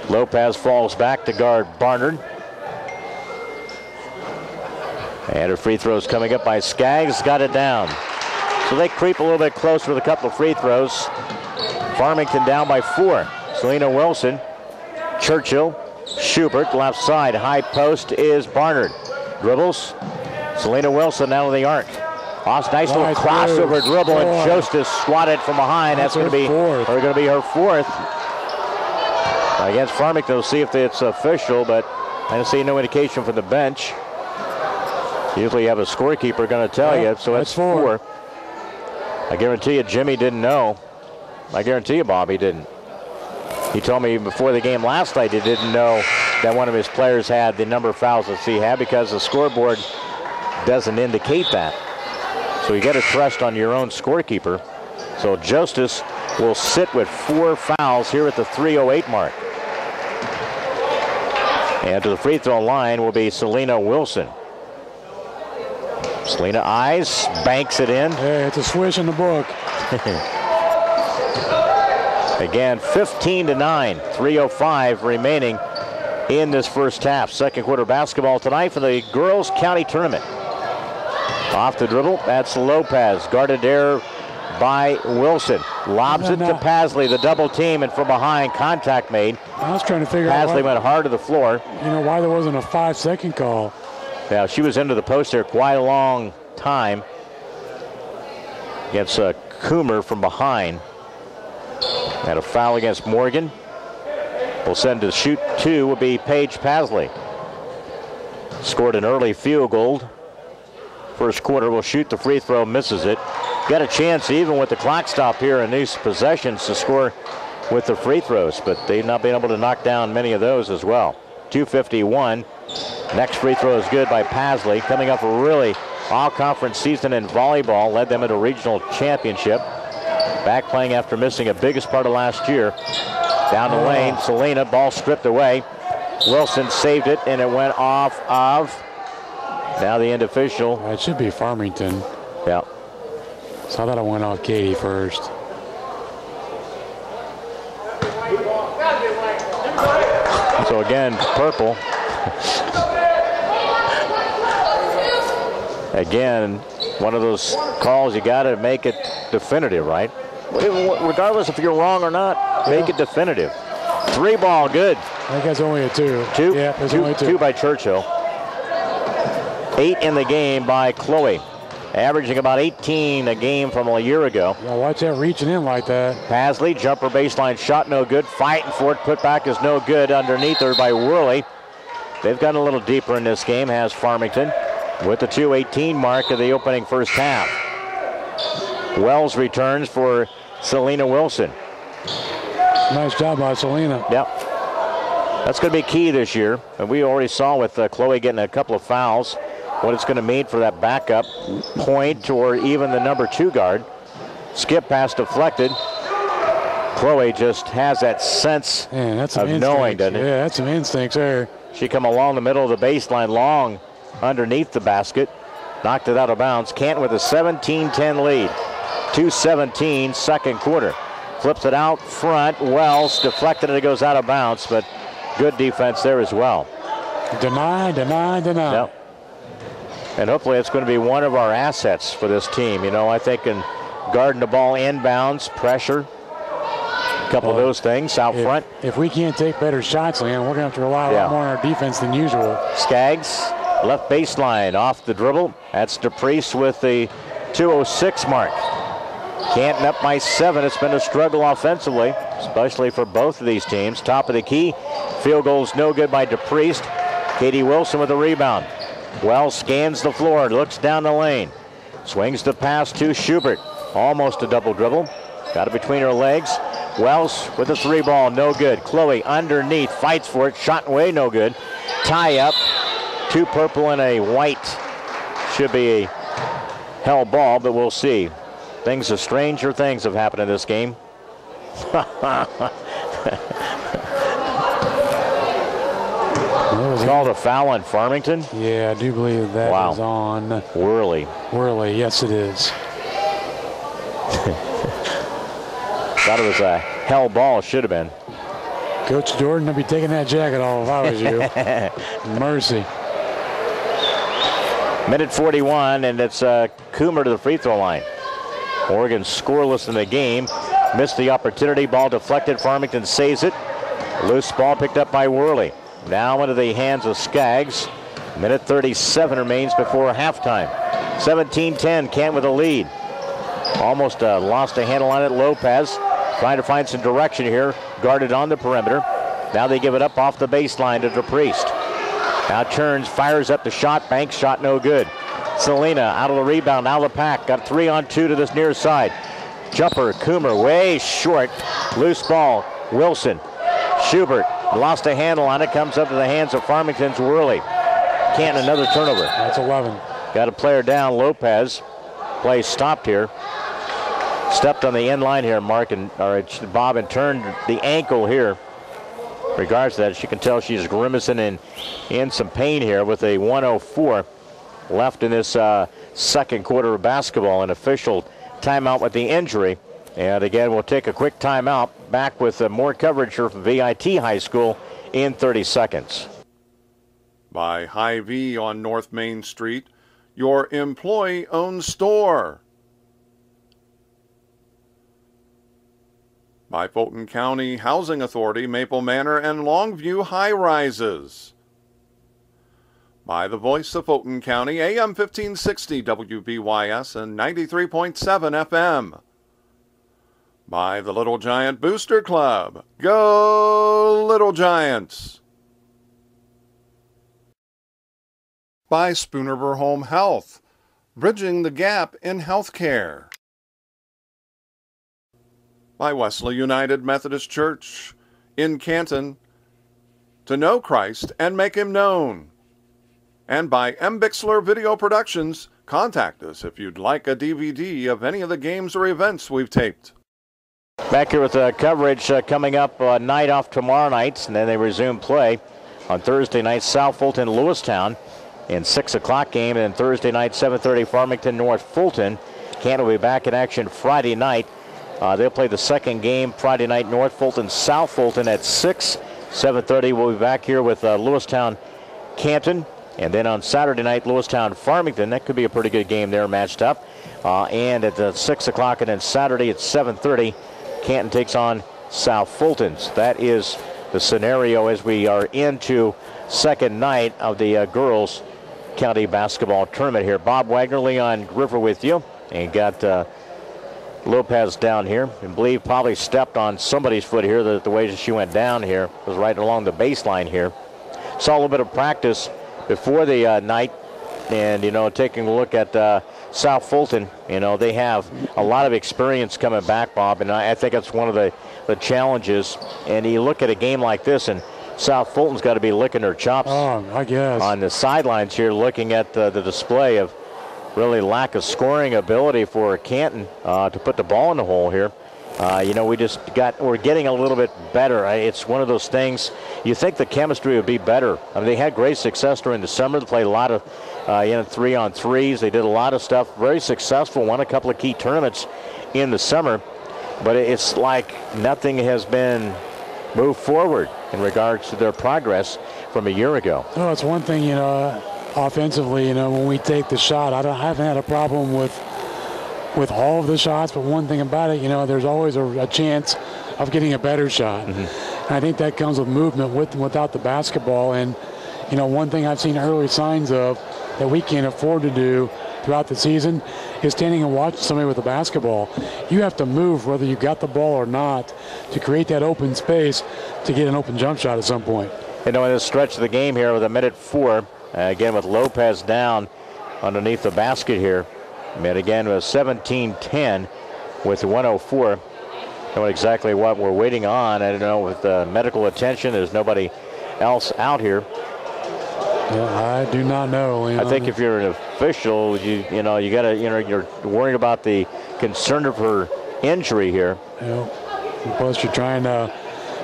Lopez falls back to guard Barnard. And her free throws coming up by Skaggs. Got it down. So they creep a little bit closer with a couple of free throws. Farmington down by 4. Selena Wilson, Churchill, Schubert, left side. High post is Barnard. Dribbles. Selena Wilson out of the arc. Nice little crossover dribble, and Justice swatted from behind. That's going to be her fourth against Farmington. We'll see if it's official, but I don't see no indication from the bench. Usually you have a scorekeeper going to tell you, so that's 4. I guarantee you Jimmy didn't know. I guarantee you Bobby didn't. He told me before the game last night he didn't know that one of his players had the number of fouls that he had, because the scoreboard doesn't indicate that. So you got to trust on your own scorekeeper. So Justice will sit with 4 fouls here at the 3:08 mark. And to the free throw line will be Selena Wilson. Selena eyes, banks it in. Hey, it's a swish in the book. Again, 15-9, 3:05 remaining in this first half. Second quarter basketball tonight for the girls county tournament. Off the dribble, that's Lopez. Guarded there by Wilson. Lobs it to Pasley, the double team, and from behind, contact made. I was trying to figure out Pasley went hard to the floor. You know, why there wasn't a 5-second call. Yeah, she was into the post there quite a long time. Against Coomer from behind. And a foul against Morgan. Will send to shoot 2 will be Paige Pasley. Scored an early field goal. First quarter, will shoot the free throw, misses it. Got a chance even with the clock stop here in these possessions to score with the free throws, but they've not been able to knock down many of those as well. 2:51. Next free throw is good by Pasley. Coming up a really all-conference season in volleyball. Led them into regional championship. Back playing after missing a biggest part of last year. Down the lane, Selena, ball stripped away. Wilson saved it, and it went off of, now the end official. It should be Farmington. Yeah. So I thought it went off Katie first. So again, purple. Again, one of those calls you got to make it definitive, right? Regardless if you're wrong or not, make it definitive. 3 ball, good. I think that's only a 2. 2? Yeah, there's only 2. 2 by Churchill. 8 in the game by Chloe. Averaging about 18 a game from a year ago. Yeah, watch that reaching in like that. Pasley, jumper baseline shot, no good. Fighting for it, put back is no good. Underneath her by Worley. They've gotten a little deeper in this game, has Farmington, with the 2:18 mark of the opening first half. Wells returns for Selena Wilson. Nice job by Selena. Yep. That's going to be key this year. And we already saw with Chloe getting a couple of fouls what it's going to mean for that backup point or even the number 2 guard. Skip pass deflected. Chloe just has that sense of knowing, doesn't it? Yeah, that's some instincts there. She come along the middle of the baseline, long underneath the basket. Knocked it out of bounds. Canton with a 17-10 lead. 2:17 second quarter. Flips it out front. Wells deflected it. It goes out of bounds, but good defense there as well. Deny. Yep. And hopefully it's going to be one of our assets for this team. You know, I think in guarding the ball inbounds, pressure, a couple of those things out front. If we can't take better shots, Leon, we're going to have to rely a lot more on our defense than usual. Skaggs, left baseline, off the dribble. That's DePriest with the 2:06 mark. Canton up by 7. It's been a struggle offensively, especially for both of these teams. Top of the key. Field goal's no good by DePriest. Katie Wilson with the rebound. Wells scans the floor, looks down the lane. Swings the pass to Schubert. Almost a double dribble. Got it between her legs. Wells with the 3 ball, no good. Chloe underneath, fights for it. Shot away, no good. Tie up. 2 purple and a white. Should be a hell ball, but we'll see. Stranger things have happened in this game. It's called a foul on Farmington? Yeah, I do believe that is on Worley. Yes, it is. Thought it was a hell ball. Should have been. Coach Jordan, I'd be taking that jacket off if I was you. Mercy. Minute 41, and it's Coomer to the free throw line. Oregon scoreless in the game. Missed the opportunity. Ball deflected. Farmington saves it. Loose ball picked up by Worley. Now into the hands of Skaggs. Minute 37 remains before halftime. 17-10, Canton with a lead. Almost lost a handle on it. Lopez trying to find some direction here. Guarded on the perimeter. Now they give it up off the baseline to DePriest. Now turns, fires up the shot. Banks shot no good. Selena out of the rebound, out of the pack. Got 3-on-2 to this near side. Jumper, Coomer way short. Loose ball, Wilson. Schubert lost a handle on it. Comes up to the hands of Farmington's Worley. Canton another turnover. That's 11. Got a player down, Lopez. Play stopped here. Stepped on the end line here, Bob, and turned the ankle here. Regards to that, she can tell she's grimacing in some pain here with a 1:04 left in this second quarter of basketball. An official timeout with the injury. And again, we'll take a quick timeout. Back with more coverage here from VIT High School in 30 seconds. By Hy-Vee on North Main Street, your employee-owned store. By Fulton County Housing Authority, Maple Manor and Longview High-Rises. By the voice of Fulton County, AM 1560 WBYS and 93.7 FM. By the Little Giant Booster Club. Go Little Giants! By Spoonerver Home Health, bridging the gap in healthcare. By Wesley United Methodist Church in Canton, to know Christ and make him known. And by M. Bixler Video Productions, contact us if you'd like a DVD of any of the games or events we've taped. Back here with coverage coming up night off tomorrow night, and then they resume play on Thursday night, South Fulton, Lewistown. In 6 o'clock game, and Thursday night, 7:30, Farmington North Fulton. Canton will be back in action Friday night. They'll play the second game Friday night, North Fulton, South Fulton at 6. 7:30, we'll be back here with Lewistown, Canton. And then on Saturday night, Lewistown, Farmington. That could be a pretty good game there matched up. And at 6 o'clock, and then Saturday at 7:30, Canton takes on South Fulton. So that is the scenario as we are into second night of the girls' county basketball tournament here. Bob Wagner, Leon Groover with you. And got Lopez down here. I believe probably stepped on somebody's foot here. The way she went down here was right along the baseline here. Saw a little bit of practice before the night. And, taking a look at South Fulton, they have a lot of experience coming back, Bob. And I think that's one of the challenges. And you look at a game like this, and South Fulton's got to be licking their chops. Oh, I guess. On the sidelines here, looking at the display of really lack of scoring ability for Canton to put the ball in the hole here. We're getting a little bit better. It's one of those things, you think the chemistry would be better. I mean, they had great success during the summer. They played a lot of 3-on-3s. They did a lot of stuff, very successful, won a couple of key tournaments in the summer. But it's like nothing has been moved forward in regards to their progress from a year ago. Well, it's one thing, offensively, when we take the shot, I haven't had a problem with all of the shots, but one thing about it, there's always a chance of getting a better shot. Mm-hmm. And I think that comes with movement with and without the basketball. And, one thing I've seen early signs of that we can't afford to do throughout the season is standing and watching somebody with a basketball. You have to move whether you got the ball or not to create that open space to get an open jump shot at some point. In this stretch of the game here with 1:04, again with Lopez down underneath the basket here. And again with 17-10 with 1:04. I don't know exactly what we're waiting on. I don't know, with medical attention, there's nobody else out here. Yeah, I do not know. I think if you're an official, you gotta, you're worried about the concern of her injury here. Plus you're trying to,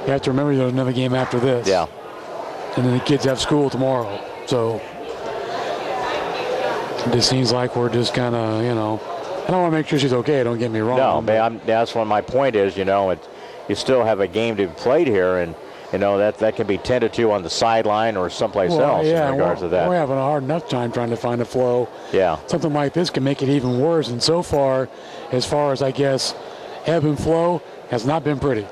you have to remember there's another game after this. Yeah. And then the kids have school tomorrow. So it just seems like we're just kind of, I don't want to make sure she's okay, don't get me wrong. No, that's what my point is, you still have a game to be played here, and that can be tended to on the sideline or someplace else in regards to that. We're having a hard enough time trying to find a flow. Yeah. Something like this can make it even worse. And so far as I guess, ebb and flow has not been pretty.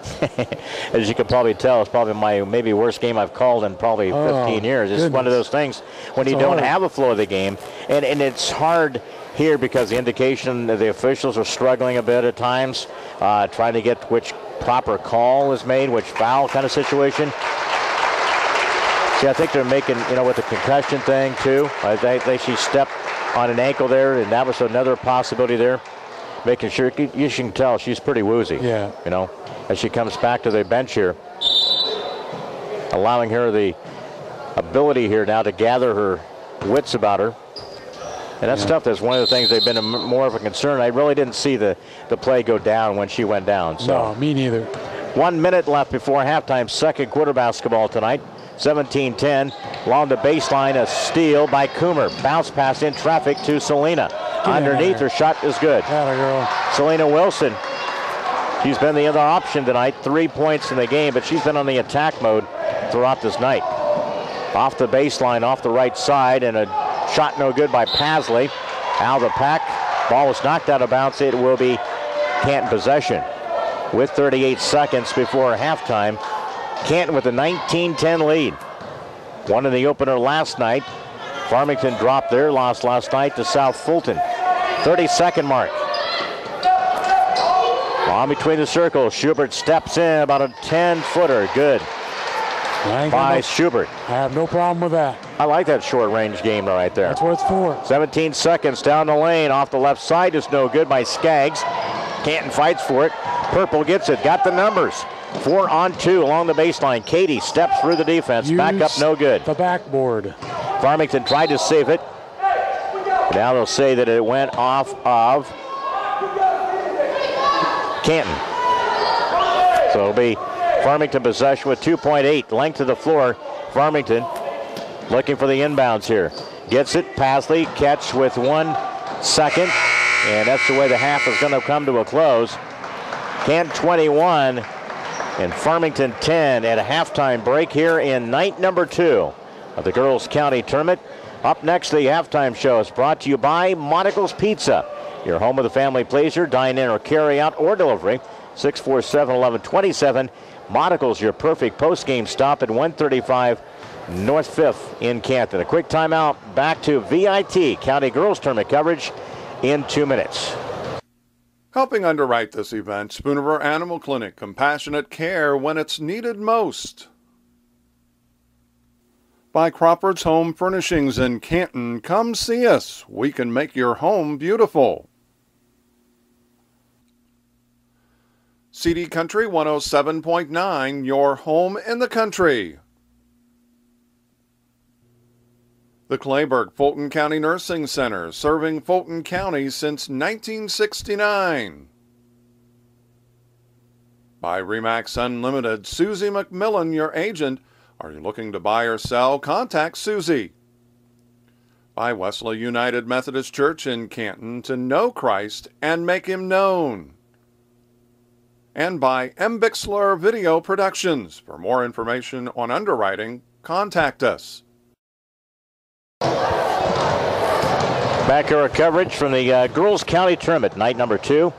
As you can probably tell, it's probably my maybe worst game I've called in probably 15 years. It's one of those things when you don't have a flow of the game. And it's hard here because the indication that the officials are struggling a bit at times, trying to get which proper call is made, which foul kind of situation. See, I think they're making, with the concussion thing too. She stepped on an ankle there, and that was another possibility there. Making sure, you can tell she's pretty woozy. Yeah. As she comes back to the bench here, allowing her the ability here now to gather her wits about her. And that stuff is one of the things they've been more of a concern. I really didn't see the play go down when she went down. So. No, me neither. 1 minute left before halftime, second quarter basketball tonight. 17-10. Along the baseline, a steal by Coomer. Bounce pass in traffic to Selena. Underneath, her shot is good. Atta girl. Selena Wilson. She's been the other option tonight. 3 points in the game, but she's been on the attack mode throughout this night. Off the baseline, off the right side, and a shot no good by Pasley. Out of the pack. Ball was knocked out of bounds. It will be Canton possession. With 38 seconds before halftime, Canton with a 19-10 lead. Won in the opener last night. Farmington dropped their loss last night to South Fulton. 30-second mark. On between the circles, Schubert steps in about a 10-footer. Good by Schubert. I have no problem with that. I like that short-range game right there. That's what it's for. 17 seconds down the lane. Off the left side is no good by Skaggs. Canton fights for it. Purple gets it. Got the numbers. 4-on-2 along the baseline. Katie steps through the defense. Back up, no good. The backboard. Farmington tried to save it. Now they'll say that it went off of Canton. So it'll be Farmington possession with 2.8. Length of the floor. Farmington looking for the inbounds here. Gets it. Pasley catch with 1 second. And that's the way the half is going to come to a close. Canton 21 and Farmington 10 at a halftime break here in night number 2 of the Girls County Tournament. Up next, the halftime show is brought to you by Monocle's Pizza. Your home of the family pleasure. Dine in or carry out or delivery. 647-1127. Monocle's, your perfect post-game stop at 135 North 5th in Canton. A quick timeout. Back to VIT County Girls Tournament coverage in 2 minutes. Helping underwrite this event, Spooner Animal Clinic, compassionate care when it's needed most. By Crawford's Home Furnishings in Canton, come see us. We can make your home beautiful. CD Country 107.9, your home in the country. The Clayburgh Fulton County Nursing Center, serving Fulton County since 1969. By RE/MAX Unlimited, Susie McMillan, your agent. Are you looking to buy or sell? Contact Susie. By Wesley United Methodist Church in Canton, to know Christ and make Him known. And by M. Bixler Video Productions. For more information on underwriting, contact us. Back to our coverage from the Girls County Tournament, night number 2.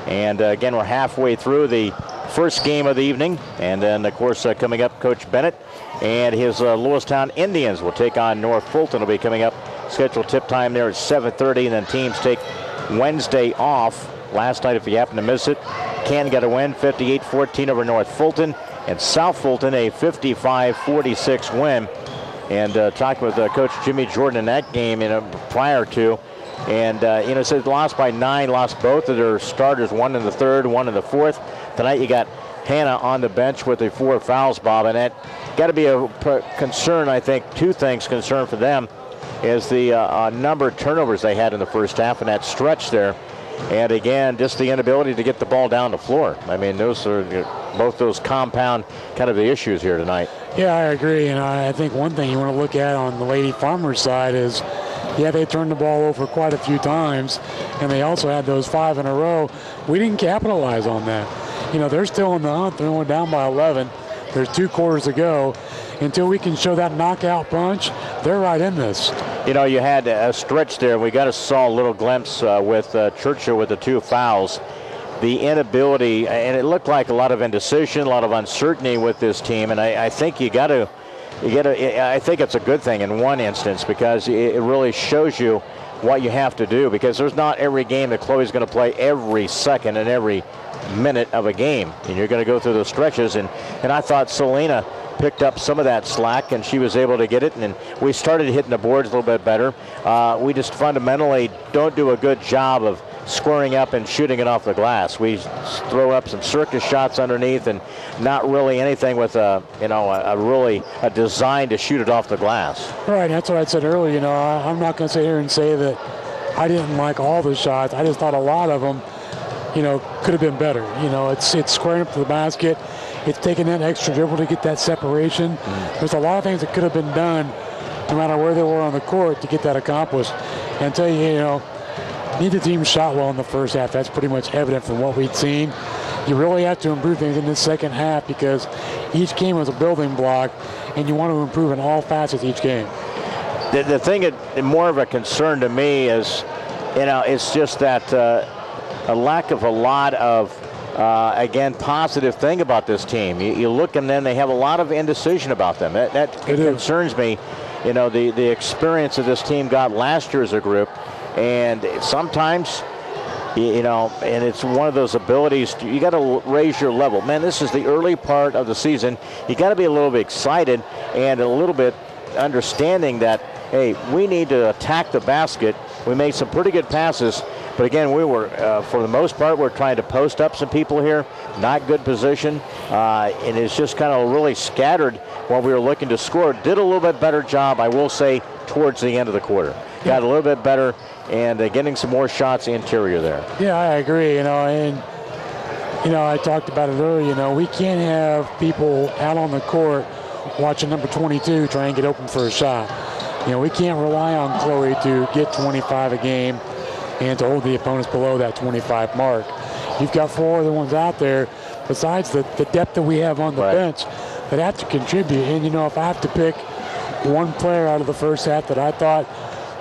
And again, we're halfway through the first game of the evening. And then, of course, coming up, Coach Bennett and his Lewistown Indians will take on North Fulton. Will be coming up. Scheduled tip time there at 7:30. And then teams take Wednesday off. Last night, if you happen to miss it, Canton got a win, 58-14 over North Fulton. And South Fulton, a 55-46 win. And talking with Coach Jimmy Jordan in that game prior to. And, said lost by 9, lost both of their starters, one in the third, one in the fourth. Tonight you got Hannah on the bench with the 4 fouls, Bob. And that got to be a concern, I think. 2 things concern for them is the number of turnovers they had in the first half and that stretch there. And, again, just the inability to get the ball down the floor. I mean, those are both those compound kind of the issues here tonight. Yeah, I agree. And I think one thing you want to look at on the Lady Farmers side is, yeah, they turned the ball over quite a few times, and they also had those 5 in a row. We didn't capitalize on that. They're still in the hunt. They're only down by 11. There's 2 quarters to go. Until we can show that knockout punch, they're right in this. You had a stretch there. We saw a little glimpse with Churchill with the 2 fouls. the inability, and it looked like a lot of indecision, a lot of uncertainty with this team, and I think I think it's a good thing in one instance, because it really shows you what you have to do, because there's not every game that Chloe's going to play every second and every minute of a game, and you're going to go through those stretches, and I thought Selena picked up some of that slack, and she was able to get it, and we started hitting the boards a little bit better. We just fundamentally don't do a good job of squaring up and shooting it off the glass. We throw up some circus shots underneath, and not really anything with a design to shoot it off the glass. Right, that's what I said earlier. I'm not going to sit here and say that I didn't like all the shots. I just thought a lot of them, could have been better. It's squaring up to the basket. It's taking that extra dribble to get that separation. There's a lot of things that could have been done, no matter where they were on the court, to get that accomplished. And I tell you, neither team shot well in the first half. That's pretty much evident from what we'd seen. You really have to improve things in the second half, because each game was a building block, and you want to improve in all facets each game. The thing that more of a concern to me is, it's just that a lack of a lot of, again, positive thing about this team. You look, and then they have a lot of indecision about them. That concerns me. The experience that this team got last year as a group, and sometimes, and it's one of those abilities, you got to raise your level. Man, this is the early part of the season. You got to be a little bit excited and a little bit understanding that, hey, we need to attack the basket. We made some pretty good passes, but again, we were, for the most part, we're trying to post up some people here, not good position, and it's just kind of really scattered while we were looking to score. Did a little bit better job, I will say, towards the end of the quarter. Got a little bit better, and getting some more shots interior there. Yeah, I agree, and I talked about it earlier, we can't have people out on the court watching number 22 try and get open for a shot. We can't rely on Chloe to get 25 a game and to hold the opponents below that 25 mark. You've got four other ones out there, besides the depth that we have on the bench, that have to contribute. And, if I have to pick one player out of the first half that I thought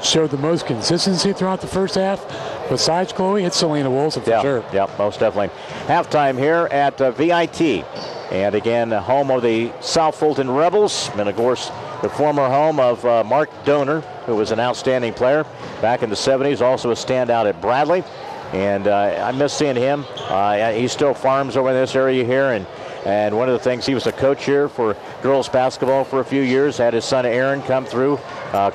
showed the most consistency throughout the first half, besides Chloe, it's Selena Wilson for sure. Yeah, most definitely. Halftime here at VIT. And again, home of the South Fulton Rebels, and of course, the former home of Mark Donor, who was an outstanding player back in the 70s, also a standout at Bradley. And I miss seeing him. He still farms over in this area here, and one of the things, he was a coach here for girls basketball for a few years, had his son Aaron come through,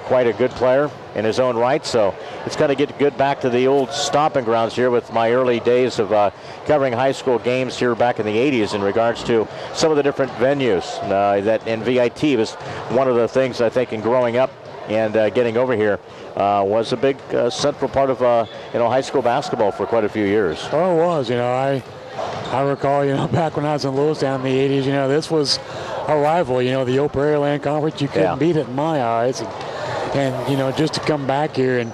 quite a good player in his own right. So it's going to get good back to the old stomping grounds here with my early days of covering high school games here back in the 80s in regards to some of the different venues that in VIT was one of the things I think in growing up and getting over here was a big central part of high school basketball for quite a few years. Oh, it was. I recall, back when I was in Lewistown in the 80s, this was a rival, the Old Prairie Land Conference. You couldn't beat it in my eyes. And just to come back here and,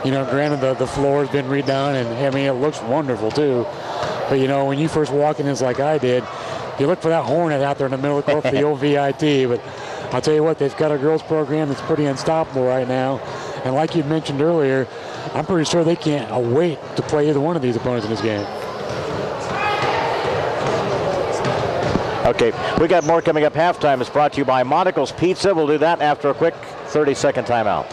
granted the floor has been redone, and it looks wonderful too. But, when you first walk in this like I did, you look for that Hornet out there in the middle of the court for the old VIT. But I'll tell you what, they've got a girls program that's pretty unstoppable right now. And like you mentioned earlier, I'm pretty sure they can't wait to play either one of these opponents in this game. Okay, we got more coming up. Halftime is brought to you by Monocle's Pizza. We'll do that after a quick 30-second timeout.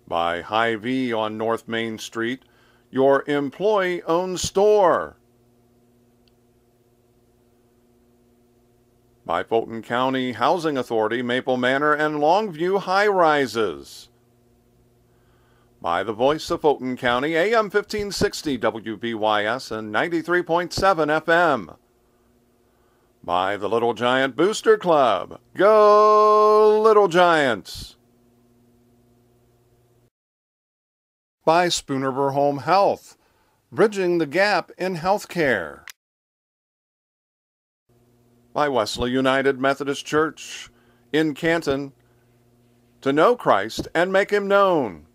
By Hy-Vee on North Main Street, your employee-owned store. By Fulton County Housing Authority, Maple Manor and Longview High-Rises. By the Voice of Fulton County, AM 1560 WBYS and 93.7 FM. By the Little Giant Booster Club. Go Little Giants! By Spoonerver Home Health, bridging the gap in healthcare. By Wesley United Methodist Church in Canton, to know Christ and make him known.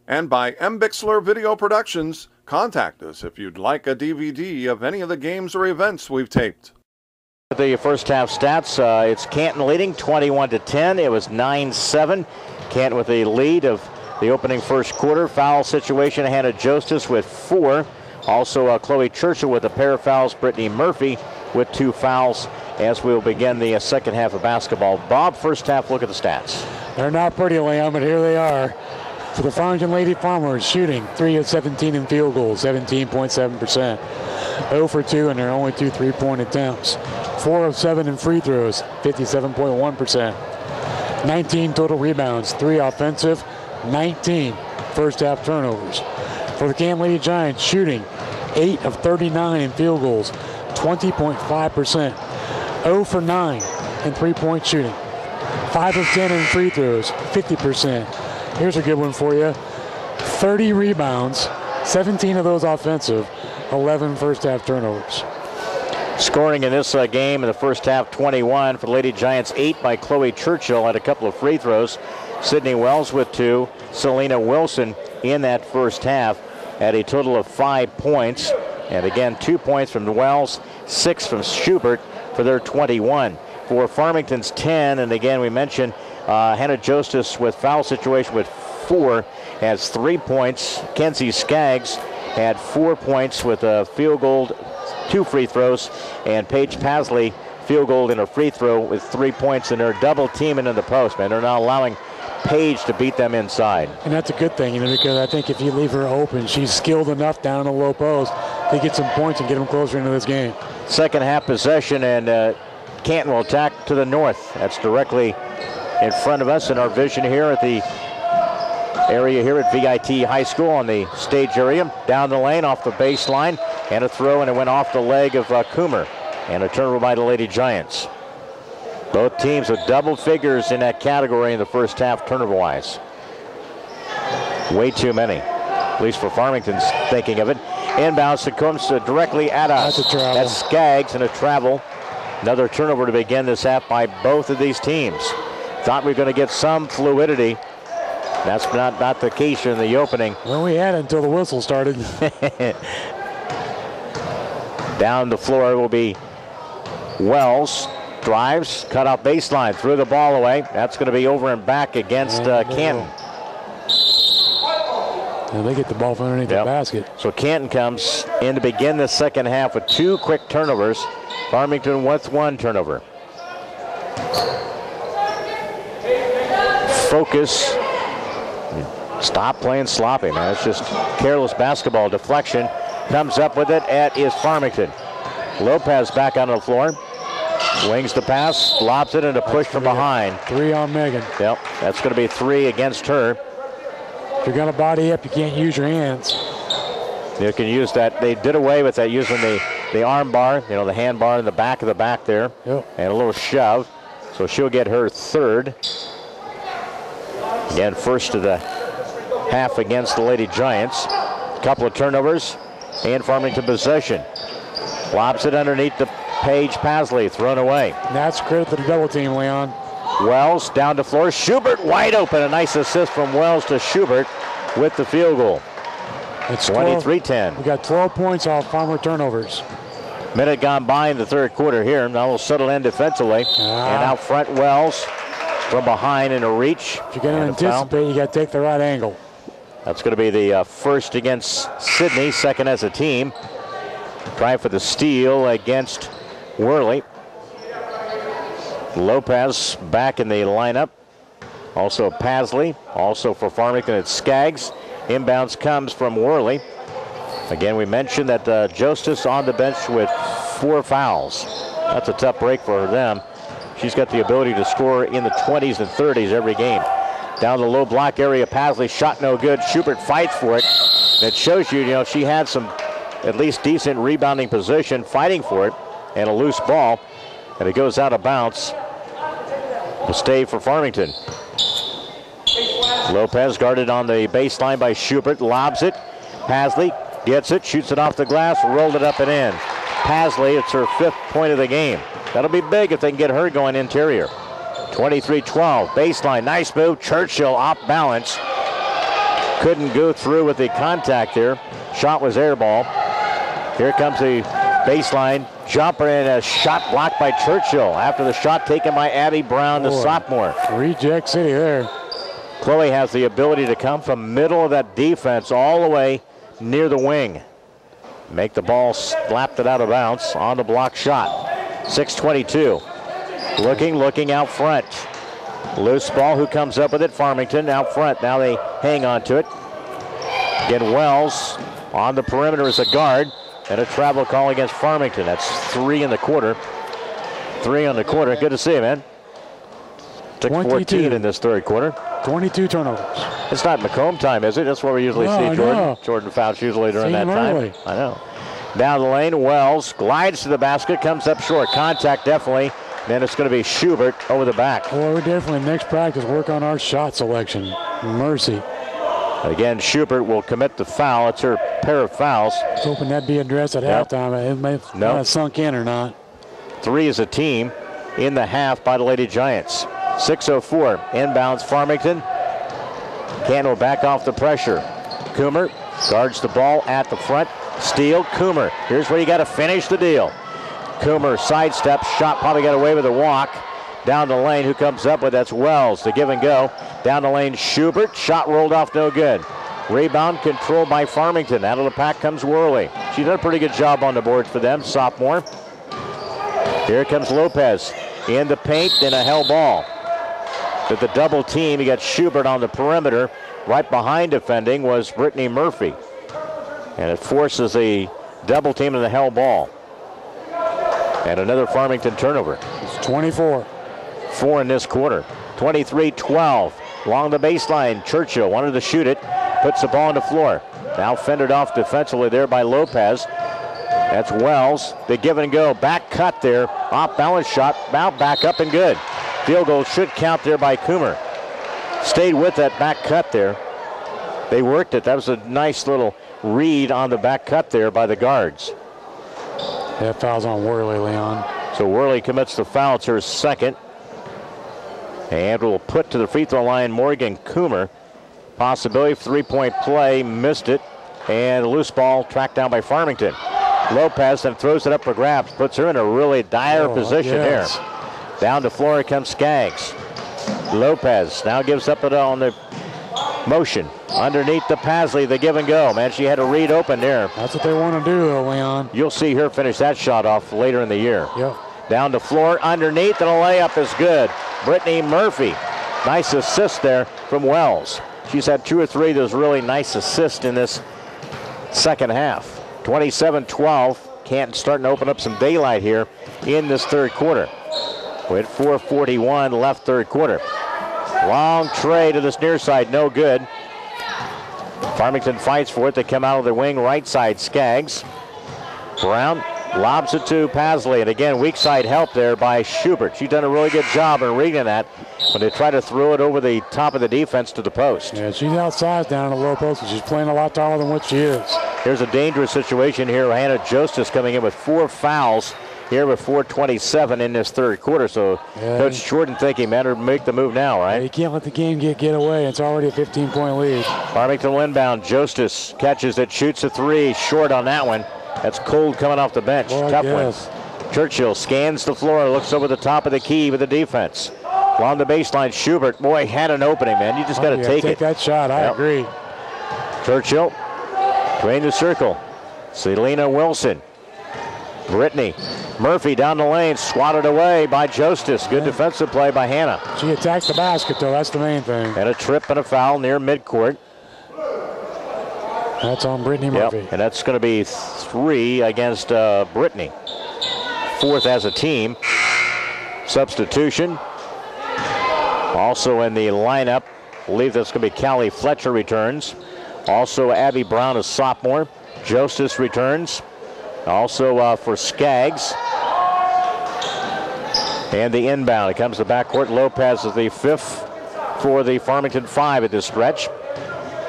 And by M. Bixler Video Productions. Contact us if you'd like a DVD of any of the games or events we've taped. The first half stats, it's Canton leading 21-10. It was 9-7. Canton with a lead of the opening first quarter. Foul situation, Hannah Jostis with 4 Also, Chloe Churchill with a pair of fouls. Brittany Murphy with 2 fouls as we will begin the second half of basketball. Bob, first half look at the stats. They're not pretty, Leon, but here they are. For the Farmington Lady Farmers, shooting 3 of 17 in field goals, 17.7%. 0 for 2 in their only 2 3-point attempts. 4 of 7 in free throws, 57.1%. 19 total rebounds, 3 offensive, 19 first half turnovers. For the Canton Lady Giants, shooting 8 of 39 in field goals, 20.5%. 0 for 9 in 3-point shooting. 5 of 10 in free throws, 50%. Here's a good one for you. 30 rebounds, 17 of those offensive, 11 first half turnovers. Scoring in this game in the first half, 21 for the Lady Giants, 8 by Chloe Churchill at a couple of free throws. Sydney Wells with 2. Selena Wilson in that first half at a total of 5 points. And again, 2 points from Wells, 6 from Schubert for their 21. For Farmington's 10, and again we mentioned Hannah Jostis with foul situation with 4, has 3 points. Kenzie Skaggs had 4 points with a field goal, 2 free throws, and Paige Pasley field goal and a free throw with 3 points, and they're double teaming in the post, man. They're not allowing Paige to beat them inside. And that's a good thing, because I think if you leave her open, she's skilled enough down in the low post to get some points and get them closer into this game. Second half possession, and Canton will attack to the north. That's directly in front of us in our vision here at the area here at VIT High School on the stage area. Down the lane off the baseline, and a throw, and it went off the leg of Coomer. And a turnover by the Lady Giants. Both teams with double figures in that category in the first half turnover-wise. Way too many, at least for Farmington's thinking of it. Inbounds, it comes directly at us. That's a travel. That's Skaggs and a travel. Another turnover to begin this half by both of these teams. Thought we were going to get some fluidity. That's not the case in the opening. Well, we had it until the whistle started. Down the floor will be Wells. Drives, cut out baseline, threw the ball away. That's going to be over and back against Canton. And they get the ball from underneath the basket. So Canton comes in to begin the second half with 2 quick turnovers. Farmington with 1 turnover. Focus. Stop playing sloppy, man. It's just careless basketball. Deflection. Comes up with it is Farmington. Lopez back on the floor. Wings the pass, lobs it, and a push from behind. 3 on Megan. Yep, that's going to be 3 against her. If you're going to body up, you can't use your hands. You can use that. They did away with that using the arm bar, the hand bar in the back of the back there. Yep. And a little shove. So she'll get her 3rd. Again, first of the half against the Lady Giants. A couple of turnovers and Farmington possession. Lobs it underneath the Paige Pasley, thrown away. And that's credit to the double team, Leon. Wells down the floor. Schubert wide open. A nice assist from Wells to Schubert with the field goal. It's 23-10. We got 12 points off Farmer turnovers. Minute gone by in the third quarter here. Now we'll settle in defensively. And out front, Wells from behind in a reach. If you're going to anticipate, you got to take the right angle. That's going to be the first against Sydney, second as a team. Trying for the steal against Worley. Lopez back in the lineup. Also Pasley. Also for Farmington, it's Skaggs. Inbounds comes from Worley. Again, we mentioned that Jostis on the bench with 4 fouls. That's a tough break for them. She's got the ability to score in the 20s and 30s every game. Down the low block area, Pasley shot no good. Schubert fights for it. That shows you, she had some at least decent rebounding position, fighting for it, and a loose ball, and it goes out of bounds. To stay for Farmington. Lopez guarded on the baseline by Schubert, lobs it. Pasley gets it, shoots it off the glass, rolled it up and in. Pasley, it's her 5th point of the game. That'll be big if they can get her going interior. 23-12, baseline, nice move. Churchill off balance. Couldn't go through with the contact there. Shot was air ball. Here comes the baseline jumper, and a shot blocked by Churchill after the shot taken by Abby Brown, the sophomore. Reject city there. Chloe has the ability to come from middle of that defense all the way near the wing. make the ball, slapped it out of bounds on the block shot. 6:22. Looking out front. Loose ball, who comes up with it? Farmington out front. Now they hang on to it. Again, Wells on the perimeter as a guard. And a travel call against Farmington. That's 3 in the quarter. 3 on the quarter. Good to see you, man. Took 14 in this third quarter. 22 turnovers. It's not Macomb time, is it? That's what we usually see, Jordan. No. Jordan fouls usually during that time. Early. I know. Down the lane, Wells glides to the basket, comes up short. Contact definitely. Then it's going to be Schubert over the back. Well, we definitely next practice work on our shot selection. Mercy. Again, Schubert will commit the foul. It's her pair of fouls. I was hoping that'd be addressed at halftime. It may have sunk in or not. 3 as a team in the half by the Lady Giants. 6:04 inbounds Farmington. Canton will back off the pressure. Coomer guards the ball at the front. Steal, Coomer. Here's where you got to finish the deal. Coomer sidesteps, shot probably got away with a walk. Down the lane, who comes up with? That's Wells. The give and go. Down the lane, Schubert. Shot rolled off, no good. Rebound controlled by Farmington. Out of the pack comes Worley. She did a pretty good job on the boards for them, sophomore. Here comes Lopez in the paint, and a hell ball. But the double team, you got Schubert on the perimeter. Right behind defending was Brittany Murphy. And it forces a double team in the hell ball. And another Farmington turnover. It's 24. 4 in this quarter. 23-12. Along the baseline, Churchill wanted to shoot it. Puts the ball on the floor. Now fended off defensively there by Lopez. That's Wells. The give and go. Back cut there. Off balance shot. Now back up and good. Field goal should count there by Coomer. Stayed with that back cut there. They worked it. That was a nice little read on the back cut there by the guards. That foul's on Worley, Leon. So Worley commits the foul. It's her second. And will put to the free throw line Morgan Coomer. Possibility of three-point play. Missed it. And a loose ball tracked down by Farmington. Lopez then throws it up for grabs. Puts her in a really dire position there. Down the floor comes Skaggs. Lopez now gives up it on the motion. Underneath the Pasley, the give and go. Man, she had a read open there. That's what they want to do, though, Leon. You'll see her finish that shot off later in the year. Yep. Down the floor, underneath, and a layup is good. Brittany Murphy. Nice assist there from Wells. She's had 2 or 3 of those really nice assists in this second half. 27-12. Canton starting to open up some daylight here in this third quarter. With 4:41 left third quarter. Long tray to this near side, no good. Farmington fights for it. They come out of the wing, right side, Skaggs. Brown lobs it to Pasley, and again, weak side help there by Schubert. She's done a really good job in reading that when they try to throw it over the top of the defense to the post. Yeah, she's outside down in the low post, and she's playing a lot taller than what she is. Here's a dangerous situation here. Hannah Jostis coming in with 4 fouls here with 4:27 in this third quarter. So Coach Jordan thinking, man, make the move now, right? You can't let the game get away. It's already a 15-point lead. Farmington inbound. Jostis catches it, shoots a 3, short on that one. That's cold coming off the bench. Tough one. Churchill scans the floor, looks over the top of the key with the defense. Along the baseline, Schubert, boy, had an opening, man. You just got to take it. Take that shot, I agree. Churchill, drain the circle. Selena Wilson. Brittany Murphy down the lane, swatted away by Jostis. Good defensive play by Hannah. She attacks the basket, though. That's the main thing. And a trip and a foul near midcourt. That's on Brittany Murphy. And that's going to be 3 against Brittany. 4th as a team. Substitution. Also in the lineup, I believe that's going to be Callie Fletcher returns. Also Abby Brown, a sophomore. Jostis returns. Also for Skaggs. And the inbound. It comes to backcourt. Lopez is the 5th for the Farmington 5 at this stretch.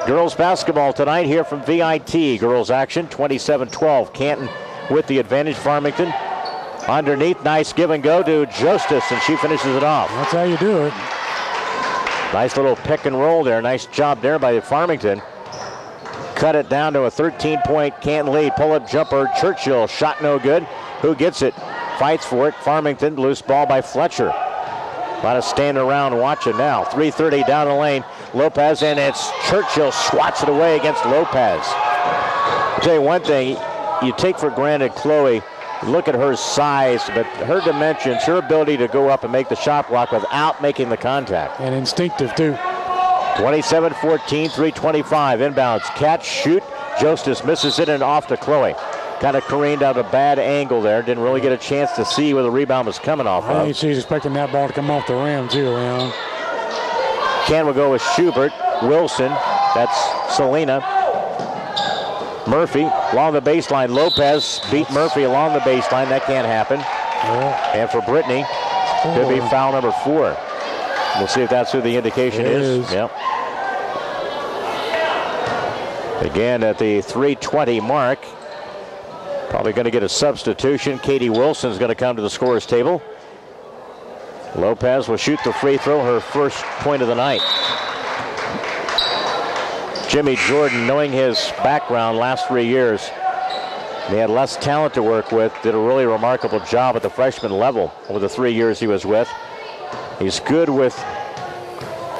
Girls basketball tonight here from VIT. Girls action, 27-12. Canton with the advantage. Farmington underneath. Nice give and go to Jostis, and she finishes it off. That's how you do it. Nice little pick and roll there. Nice job there by Farmington. Cut it down to a 13-point Canton lead. Pull-up jumper. Churchill, shot no good. Who gets it? Fights for it. Farmington, loose ball by Fletcher. A lot of standing around watching now. 3:30 down the lane. Lopez, and it's Churchill swats it away against Lopez. I'll tell you one thing, you take for granted Chloe. Look at her size, but her dimensions, her ability to go up and make the shot block without making the contact. And instinctive, too. 27-14, 3:25. Inbounds. Catch, shoot. Justice misses it and off to Chloe. Kind of careened out a bad angle there. Didn't really get a chance to see where the rebound was coming off I of. think she's expecting that ball to come off the rim, too, Leon. Canton will go with Schubert. Wilson. That's Selena. Murphy along the baseline. Lopez beat Murphy along the baseline. That can't happen. Yeah. And for Brittany, could be foul number 4. We'll see if that's who the indication is. Yep. Again at the 3:20 mark. Probably going to get a substitution. Katie Wilson's going to come to the scorer's table. Lopez will shoot the free throw, her first point of the night. Jimmy Jordan, knowing his background last 3 years, he had less talent to work with, did a really remarkable job at the freshman level over the 3 years he was with. He's good with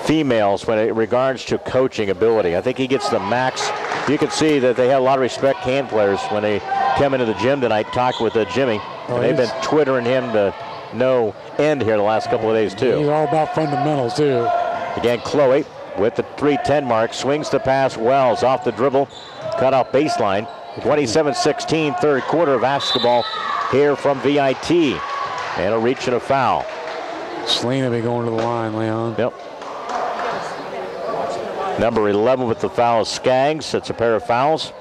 females when it regards to coaching ability. I think he gets the max. You can see that they have a lot of respect, Canton players, when they come into the gym tonight, talk with Jimmy. And they've been twittering him to no end here the last couple of days, too. He's all about fundamentals, too. Again, Chloe with the 3:10 mark, swings to pass. Wells off the dribble, cut off baseline. 27-16, third quarter of basketball here from VIT. And a reach and a foul. Selena be going to the line, Leon. Yep. Number 11 with the foul is Skaggs. That's a pair of fouls.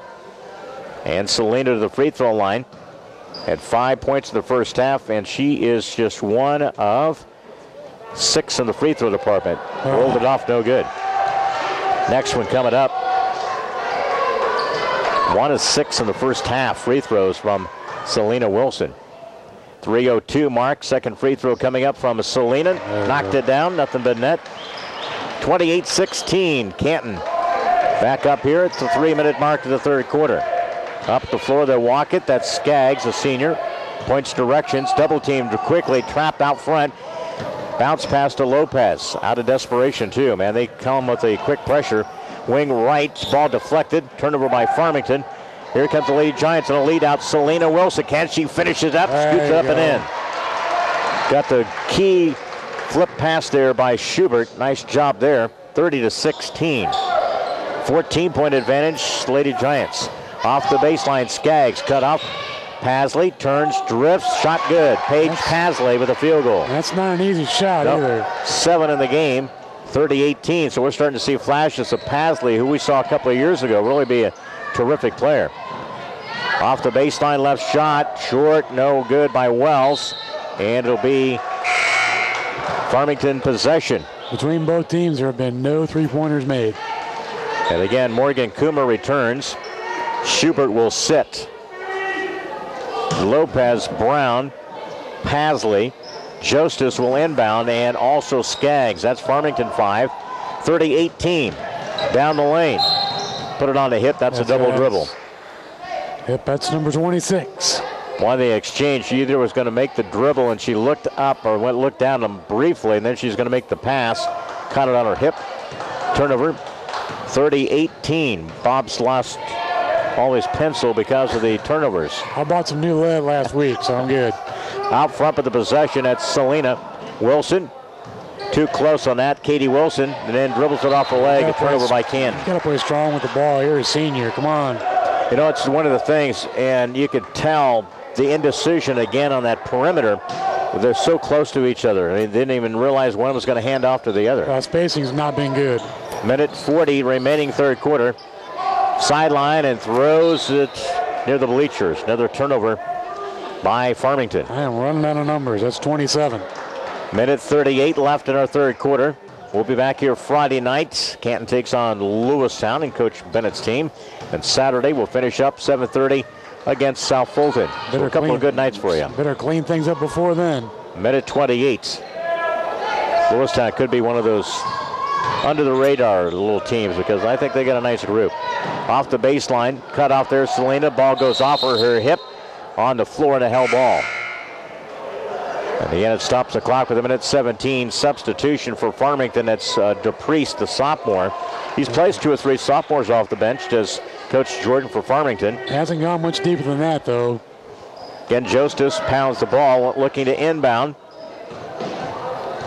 And Selena to the free throw line. Had 5 points in the first half, and she is just one of 6 in the free throw department. Rolled it off, no good. Next one coming up. 1 of 6 in the first half free throws from Selena Wilson. 3:02 mark, second free throw coming up from Selena. Knocked it down, nothing but net. 28-16, Canton. Back up here at the 3-minute mark of the third quarter. Up the floor, they walk it. That's Skaggs, a senior. Points directions, double teamed quickly, trapped out front. Bounce pass to Lopez. Out of desperation, too, man. They come with a quick pressure. Wing right, ball deflected. Turnover by Farmington. Here comes the Lady Giants in a lead out. Selena Wilson. Can she finish it up? Scoots it up and in. Got the key flip pass there by Schubert. Nice job there. 30-16. 14-point advantage, Lady Giants. Off the baseline, Skaggs cut off. Pasley turns, drifts, shot good. Paige Pasley with a field goal. That's not an easy shot either. 7 in the game, 30-18. So we're starting to see flashes of Pasley, who we saw a couple of years ago, really be a terrific player. Off the baseline, left shot, short, no good by Wells. And it'll be Farmington possession. Between both teams, there have been no three-pointers made. And again, Morgan Coomer returns. Schubert will sit. Lopez, Brown, Pasley, Justice will inbound, and also Skaggs. That's Farmington 5. 30-18. Down the lane. Put it on the hip. That's a double dribble. Yep, that's number 26. One of the exchange, she either was going to make the dribble and she looked up or looked down them briefly, and then she's going to make the pass. Caught it on her hip. Turnover. 30-18. Bob's lost all his pencil because of the turnovers. I bought some new lead last week, so I'm good. Out front with the possession, that's Selena Wilson. Too close on that. Katie Wilson, and then dribbles it off her leg. A turnover by Canton. You got to play strong with the ball. You're a senior. Come on. You know, it's one of the things, and you could tell the indecision again on that perimeter. They're so close to each other. I mean, they didn't even realize one was going to hand off to the other. Spacing's not been good. Minute 40 remaining third quarter. Sideline and throws it near the bleachers. Another turnover by Farmington. I am running out of numbers. That's 27. Minute 38 left in our third quarter. We'll be back here Friday night. Canton takes on Lewistown and Coach Bennett's team. And Saturday we'll finish up 7:30 against South Fulton. So a couple of good nights for you. Better clean things up before then. Minute 28. Lewistown could be one of those under the radar little teams because I think they got a nice group. Off the baseline, cut off there, Selena. Ball goes off her hip on the floor and a hell ball. And again, it stops the clock with a minute 17. Substitution for Farmington. That's DePriest, the sophomore. He's placed 2 or 3 sophomores off the bench. Does Coach Jordan for Farmington. Hasn't gone much deeper than that, though. Again, Jostis pounds the ball, looking to inbound.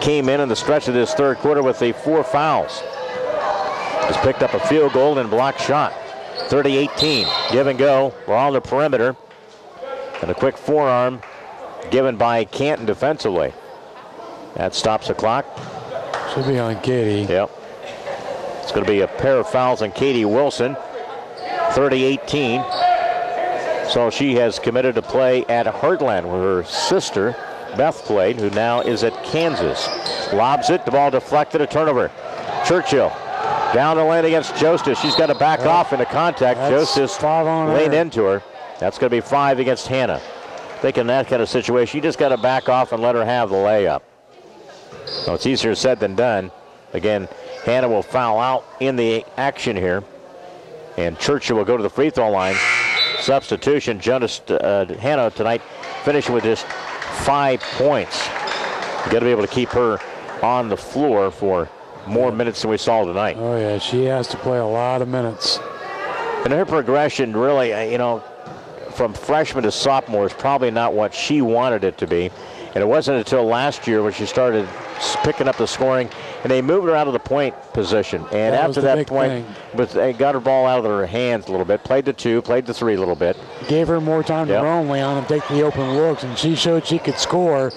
Came in the stretch of this third quarter with the 4 fouls. Has picked up a field goal and blocked shot. 30-18. Give and go. We're on the perimeter. And a quick forearm given by Canton defensively. That stops the clock. Should be on Katie. Yep. It's going to be a pair of fouls on Katie Wilson. 30-18. So she has committed to play at Heartland, where her sister, Beth, played, who now is at Kansas. Lobs it. The ball deflected. A turnover. Churchill down the lane against Jostis. She's got to back off into contact. Jostis leaned into her. That's going to be 5 against Hannah. I think in that kind of situation, you just got to back off and let her have the layup. Well, it's easier said than done. Again, Hannah will foul out in the action here. And Churchill will go to the free throw line. Substitution. Hannah tonight finishing with just 5 points. You got to be able to keep her on the floor for more minutes than we saw tonight. Oh, yeah, she has to play a lot of minutes. And her progression really, from freshman to sophomore is probably not what she wanted it to be. And it wasn't until last year when she started picking up the scoring, and they moved her out of the point position. And after that point, but they got her ball out of her hands a little bit, played the 2, played the 3 a little bit. Gave her more time to roam, Leon, and take the open looks, and she showed she could score.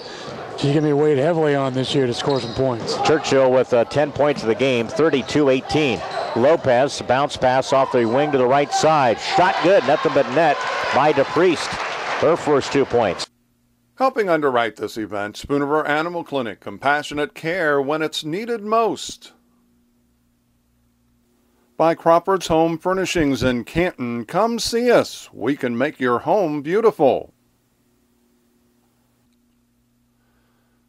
She's going to be weighed heavily on this year to score some points. Churchill with 10 points of the game, 32-18. Lopez, bounce pass off the wing to the right side. Shot good, nothing but net by DePriest. Her first 2 points. Helping underwrite this event, Spoonerville Animal Clinic, compassionate care when it's needed most. By Crawford's Home Furnishings in Canton, come see us. We can make your home beautiful.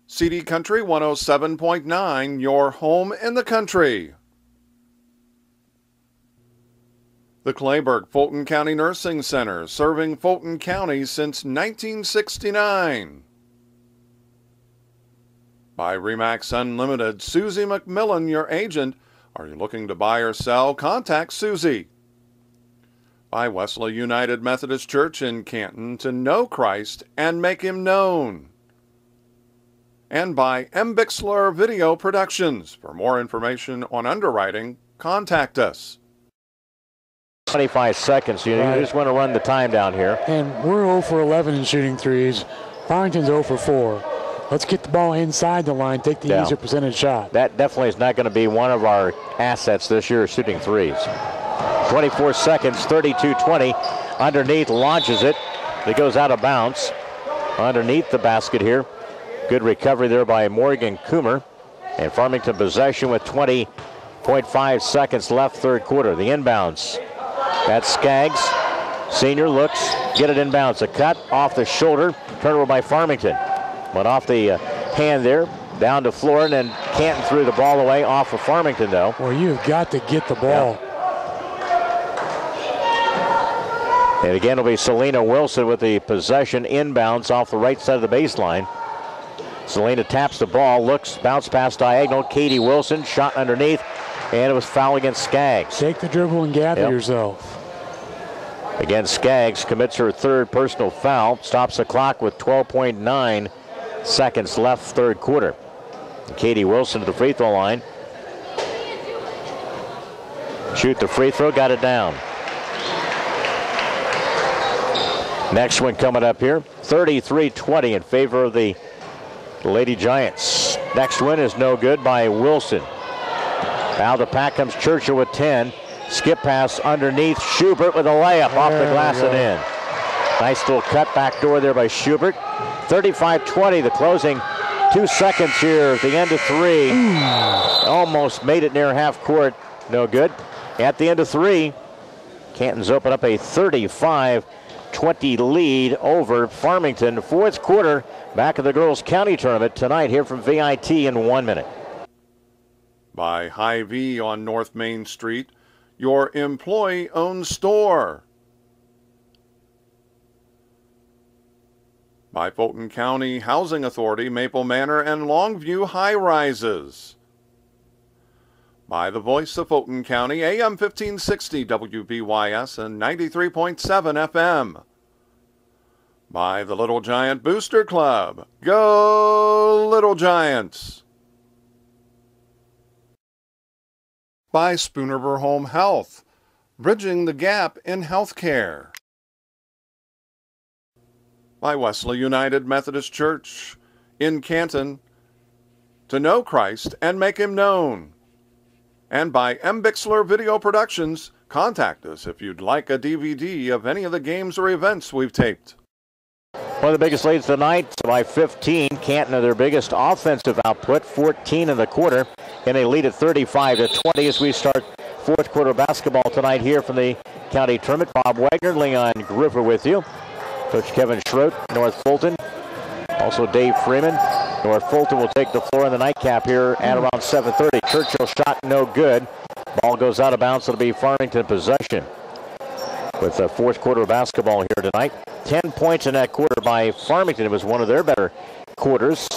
CD Country 107.9, your home in the country. The Clayburgh Fulton County Nursing Center, serving Fulton County since 1969. By Remax Unlimited, Susie McMillan, your agent. Are you looking to buy or sell? Contact Susie. By Wesley United Methodist Church in Canton, to know Christ and make him known. And by M. Bixler Video Productions. For more information on underwriting, contact us. 25 seconds. You just want to run the time down here. And we're 0 for 11 in shooting threes. Farmington's 0 for 4. Let's get the ball inside the line, take the easier percentage shot. That definitely is not going to be one of our assets this year, shooting threes. 24 seconds, 32-20. Underneath, launches it. It goes out of bounds. Underneath the basket here. Good recovery there by Morgan Coomer. And Farmington possession with 20.5 seconds left, third quarter. The inbounds. That's Skaggs. Senior looks, get it inbounds. A cut off the shoulder. Turnover by Farmington. Went off the hand there. Down to floor, and then Canton threw the ball away off of Farmington, though. Well, you've got to get the ball. Yeah. And again, it'll be Selena Wilson with the possession inbounds off the right side of the baseline. Selena taps the ball, looks, bounce pass diagonal. Katie Wilson, shot underneath, and it was foul against Skaggs. Take the dribble and gather yourself. Again, Skaggs commits her third personal foul, stops the clock with 12.9 seconds left, third quarter. And Katie Wilson to the free throw line. Shoot the free throw, got it down. Next one coming up here, 33-20 in favor of the Lady Giants. Next win is no good by Wilson. Out of the pack comes Churchill with 10. Skip pass underneath. Schubert with a layup off the glass and in. Nice little cut back door there by Schubert. 35-20, the closing 2 seconds here at the end of 3. Almost made it near half court. No good. At the end of 3, Canton's open up a 35-20 lead over Farmington. Fourth quarter, back at the girls' county tournament tonight here from VIT in 1 minute. By Hy-Vee on North Main Street, your employee-owned store. By Fulton County Housing Authority, Maple Manor and Longview High Rises. by the voice of Fulton County, AM 1560 WBYS and 93.7 FM. By the Little Giant Booster Club. Go Little Giants! By Spoonerver Home Health, bridging the gap in healthcare. By Wesley United Methodist Church in Canton, to know Christ and make him known. And by M. Bixler Video Productions, contact us if you'd like a DVD of any of the games or events we've taped. One of the biggest leads tonight by 15. Canton of their biggest offensive output, 14 in the quarter, and a lead at 35-20 as we start fourth quarter basketball tonight here from the county tournament. Bob Wagner, Leon Groover with you. Coach Kevin Schroet, North Fulton. Also Dave Freeman. North Fulton will take the floor in the nightcap here at around 7:30. Churchill shot no good. Ball goes out of bounds. It'll be Farmington possession. With the fourth quarter of basketball here tonight. 10 points in that quarter by Farmington. It was one of their better quarters.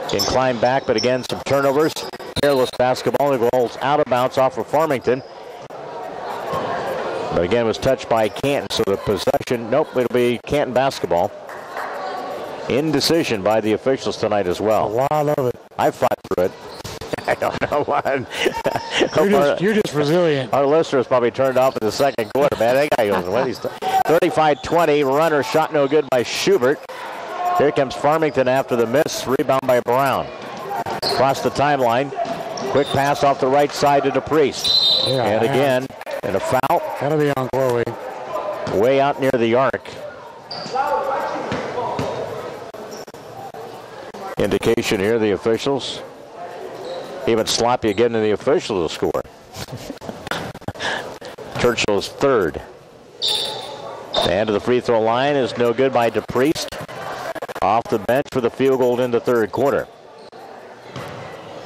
Can climb back, but again, some turnovers. Careless basketball. It goes out of bounds off of Farmington. But again, it was touched by Canton. So the possession, nope, it'll be Canton basketball. Indecision by the officials tonight as well. A lot of it. I fought through it. I don't know why. You're just resilient. Our listeners probably turned off in the second quarter, man. That guy goes, what? He's 35-20. Runner shot no good by Schubert. Here comes Farmington after the miss. Rebound by Brown. Across the timeline. Quick pass off the right side to DePriest. Yeah, and again, and a foul. That'll be on Chloe. Way out near the arc. Indication here, the officials. Even sloppy again to the officials to score. Churchill's third. The end of the free throw line is no good by DePriest. Off the bench for the field goal in the third quarter.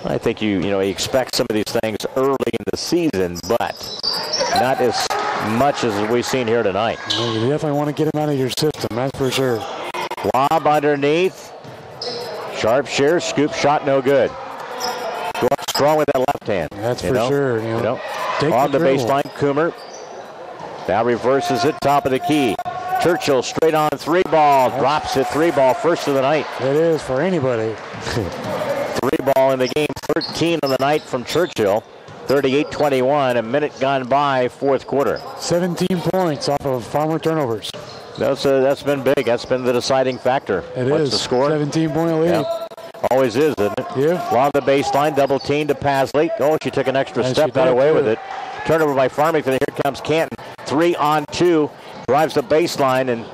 I think you expect some of these things early in the season, but not as much as we've seen here tonight. You definitely want to get him out of your system, that's for sure. Lob underneath. Sharp shear, scoop shot no good. Go up strong with that left hand. That's for sure. On the baseline, Coomer. Now reverses it, top of the key. Churchill straight on three ball. Drops it, three ball, first of the night. It is for anybody. Three ball in the game, 13 on the night from Churchill. 38-21, a minute gone by, fourth quarter. 17 points off of Farmer turnovers. That's been big. That's been the deciding factor. What's the score? 17-point lead. Yeah. Always is, isn't it? Yeah. Along the baseline, double team to Pasley. Oh, she took an extra step, got away with it. Turnover by Farmington. Here comes Canton. 3-on-2. Drives the baseline and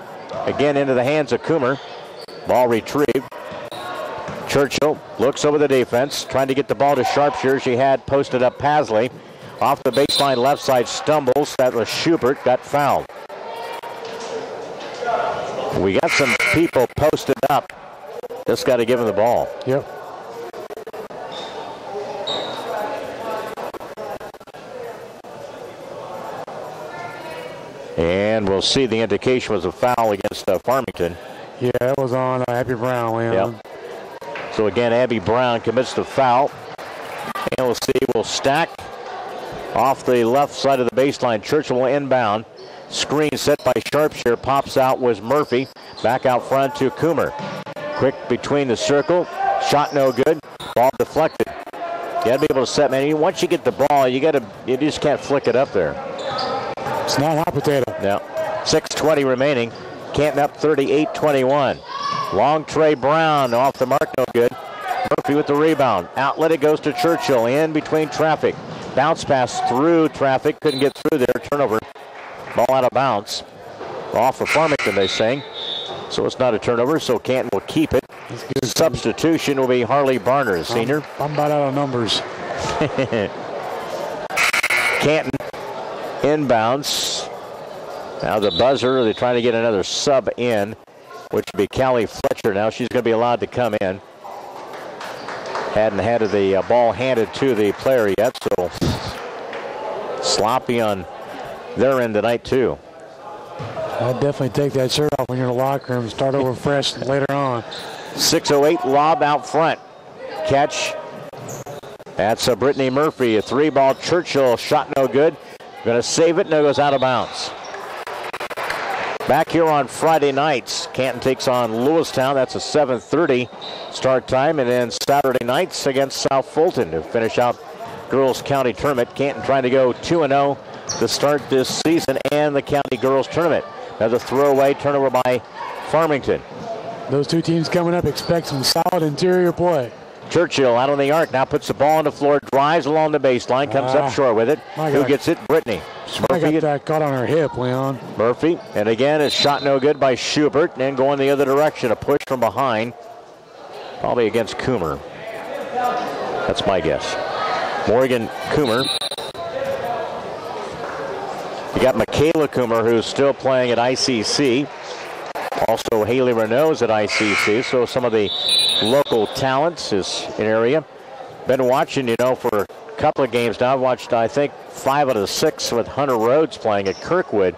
again into the hands of Coomer. Ball retrieved. Churchill looks over the defense, trying to get the ball to Sharpshire. She had posted up Pasley. Off the baseline, left side stumbles. That was Schubert, got fouled. We got some people posted up. Just got to give him the ball. Yep. And we'll see the indication was a foul against Farmington. Yeah, it was on Abby Brown. Yep. So again, Abby Brown commits the foul. And we'll see, we'll stack off the left side of the baseline. Churchill will inbound. Screen set by Sharpshire. Pops out was Murphy. Back out front to Coomer. Quick between the circle. Shot no good. Ball deflected. You got to be able to set, man. Once you get the ball, you just can't flick it up there. It's not hot potato. Yeah. 6:20 remaining. Canton up 38-21. Long Trey Brown off the mark, no good. Murphy with the rebound. Outlet, it goes to Churchill. In between traffic. Bounce pass through traffic. Couldn't get through there. Turnover. Ball out of bounds. Off of Farmington, they saying. So it's not a turnover, so Canton will keep it. Substitution will be Harley Barner, senior. I'm about out of numbers. Canton inbounds. Now the buzzer, they're trying to get another sub in, which would be Callie Fletcher. Now she's going to be allowed to come in. Hadn't had the ball handed to the player yet, so sloppy on their end tonight too. I'd definitely take that shirt off when you're in the locker room. Start over fresh later on. 6:08 lob out front. Catch That's a Brittany Murphy, a 3-ball Churchill shot no good. Going to save it, and it goes out of bounds. Back here on Friday nights, Canton takes on Lewistown. That's a 7:30 start time. And then Saturday nights against South Fulton to finish out Girls County Tournament. Canton trying to go 2-0 to start this season and the County Girls Tournament. Another throwaway turnover by Farmington. Those two teams coming up expect some solid interior play. Churchill out on the arc, now puts the ball on the floor, drives along the baseline, comes up short with it. Who gets it? Brittany. I got that caught on her hip, Leon. Murphy, and again, it's shot no good by Schubert, and then going the other direction, a push from behind, probably against Coomer. That's my guess. Morgan Coomer. You got Michaela Coomer, who's still playing at ICC. Also, Haley Renault's at ICC, so some of the local talents is in area. Been watching, for a couple of games now. I've watched, I think, 5 out of 6 with Hunter Rhodes playing at Kirkwood.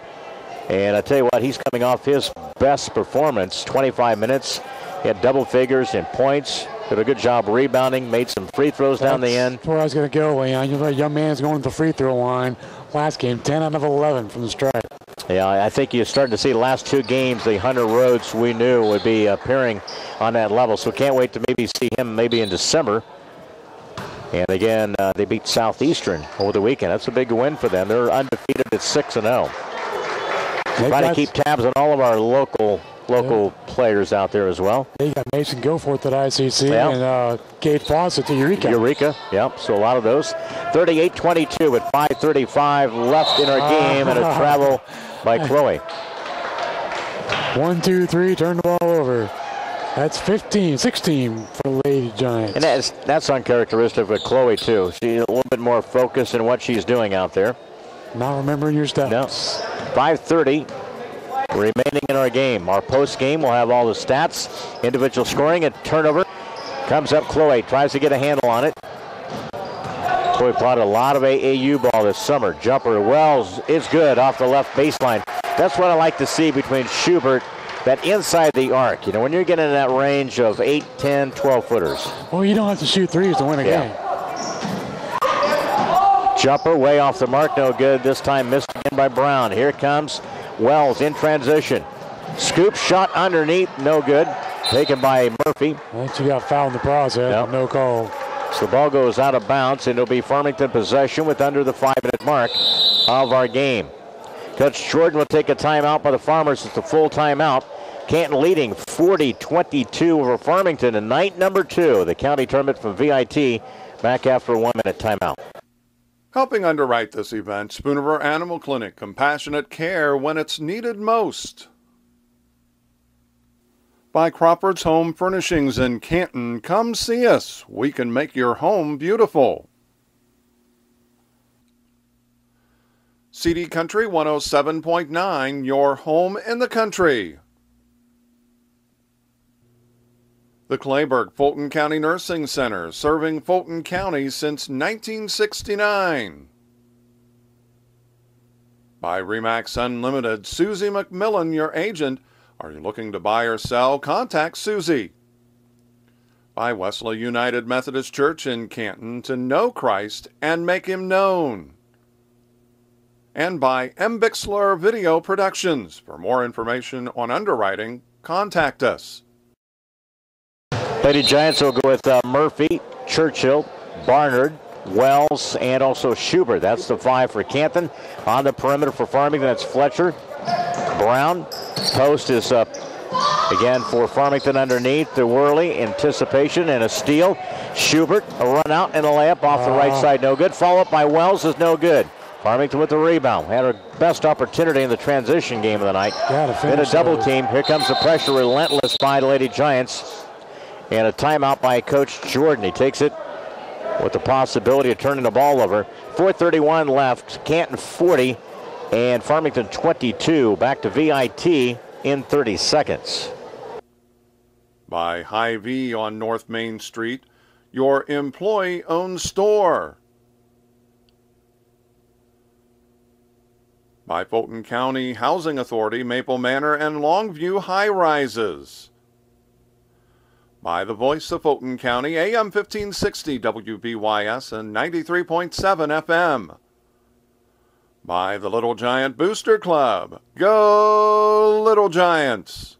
And I tell you what, he's coming off his best performance, 25 minutes. He had double figures in points. Did a good job rebounding, made some free throws down the end. That's where I was going to go, Leon. You know, young man's going to the free throw line. Last game, 10 out of 11 from the stripe. Yeah, I think you're starting to see the last 2 games, the Hunter Rhodes we knew would be appearing on that level. So can't wait to maybe see him maybe in December. And again, they beat Southeastern over the weekend. That's a big win for them. They're undefeated at 6-0. Trying to keep tabs on all of our local players out there as well. They got Mason Goforth at ICC and Kate Fawcett to Eureka. Yep, so a lot of those. 38-22 with 5:35 left in our game, and a travel by Chloe. 1, 2, 3, turn the ball over. That's 16 for the Lady Giants. And that's uncharacteristic of Chloe, too. She's a little bit more focused in what she's doing out there. Not remembering your steps. No. 5:30 remaining in our game. Our post game will have all the stats, individual scoring, and turnover. Comes up Chloe, tries to get a handle on it. Chloe played a lot of AAU ball this summer. Jumper Wells is good off the left baseline. That's what I like to see between Schubert, that inside the arc. When you're getting in that range of 8, 10, 12 footers. Well, you don't have to shoot threes to win a game. Jumper way off the mark, no good. This time missed again by Brown. Here comes Wells in transition. Scoop shot underneath, no good. Taken by Murphy. I think she got fouled in the process, no call. So the ball goes out of bounds, and it'll be Farmington possession with under the 5-minute mark of our game. Coach Jordan will take a timeout by the Farmers. It's a full timeout. Canton leading 40-22 over Farmington in night number 2. The county tournament from VIT back after a 1-minute timeout. Helping underwrite this event, Spoonerville Animal Clinic, compassionate care when it's needed most. By Crawford's Home Furnishings in Canton, come see us. We can make your home beautiful. CD Country 107.9, your home in the country. The Clayburgh Fulton County Nursing Center, serving Fulton County since 1969. By Remax Unlimited, Susie McMillan, your agent. Are you looking to buy or sell? Contact Susie. By Wesley United Methodist Church in Canton, to know Christ and make him known. And by M. Bixler Video Productions. For more information on underwriting, contact us. Lady Giants will go with Murphy, Churchill, Barnard, Wells, and also Schubert. That's the 5 for Canton. On the perimeter for Farmington, that's Fletcher. Brown. Post is up again for Farmington underneath. The Worley, anticipation, and a steal. Schubert, a run out and a layup off the right side, no good. Follow up by Wells is no good. Farmington with the rebound. Had her best opportunity in the transition game of the night. Then a double team. Here comes the pressure, relentless by the Lady Giants. And a timeout by Coach Jordan. He takes it with the possibility of turning the ball over. 4:31 left. Canton 40 and Farmington 22. Back to VIT in 30 seconds. By Hy-Vee on North Main Street, your employee-owned store. By Fulton County Housing Authority, Maple Manor and Longview High Rises. By the voice of Fulton County, AM 1560 WBYS and 93.7 FM. By the Little Giant Booster Club. Go Little Giants!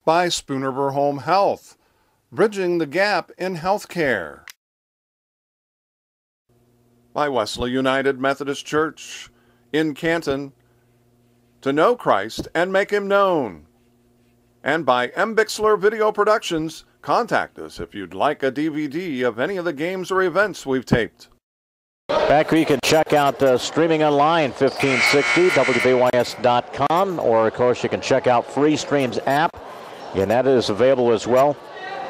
By Spoonerver Home Health, bridging the gap in healthcare. By Wesley United Methodist Church in Canton, to know Christ and make him known. And by M. Bixler Video Productions. Contact us if you'd like a DVD of any of the games or events we've taped. Back where you can check out streaming online, 1560 WBYS.com, or of course you can check out Free Streams app, and that is available as well.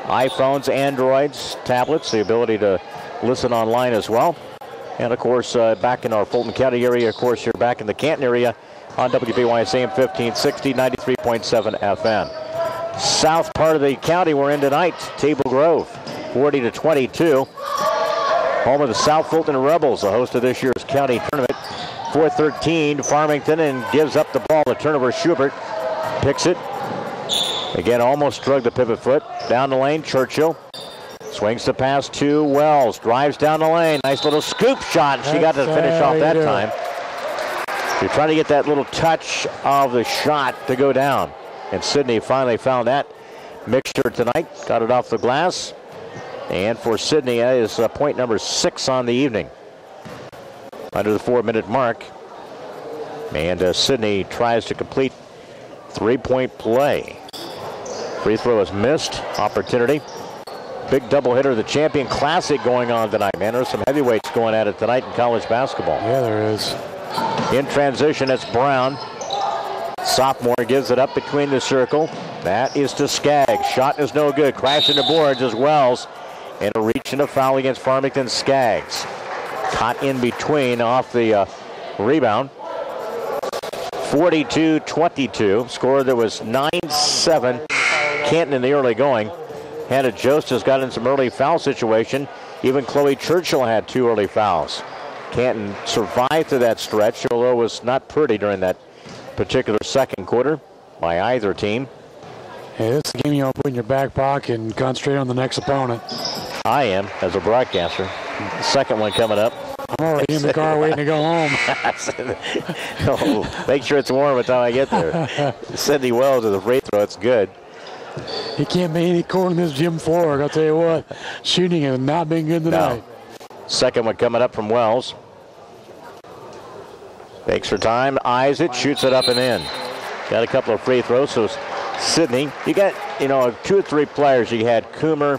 iPhones, Androids, tablets, the ability to listen online as well. And of course, back in our Fulton County area, of course, you're back in the Canton area on WBYS AM 1560, 93.7 FM. South part of the county we're in tonight, Table Grove, 40-22. Home of the South Fulton Rebels, the host of this year's county tournament. 4-13, Farmington, and gives up the ball. The turnover, Schubert picks it. Again, almost drug the pivot foot. Down the lane, Churchill. Swings the pass to Wells. Drives down the lane. Nice little scoop shot. She got to finish off that time. You're trying to get that little touch of the shot to go down. And Sydney finally found that mixture tonight. Got it off the glass. And for Sydney, that is point number 6 on the evening. Under the 4-minute mark. And Sydney tries to complete three-point play. Free throw is missed. Opportunity. Big doubleheader of the Champion Classic going on tonight, man. There's some heavyweights going at it tonight in college basketball. Yeah, there is. In transition, it's Brown. Sophomore gives it up between the circle. That is to Skaggs. Shot is no good. Crashing the boards as Wells. And a reach and a foul against Farmington. Skaggs caught in between off the rebound. 42-22. Score that was 9-7. Canton in the early going. Hannah Jost has got in some early foul situation. Even Chloe Churchill had 2 early fouls. Canton survived through that stretch, although it was not pretty during that particular second quarter by either team. Hey, this is a game you want to put in your back pocket and concentrate on the next opponent. I am, as a broadcaster. The second one coming up. I'm already in the car waiting to go home. Oh, make sure it's warm by the time I get there. Sydney Wells with a free throw. It's good. He can't make any court on this gym floor. I'll tell you what, shooting has not been good tonight. No. Second one coming up from Wells. Takes her time, eyes it, shoots it up and in. Got a couple of free throws. So Sydney, you got 2 or 3 players. You had Coomer,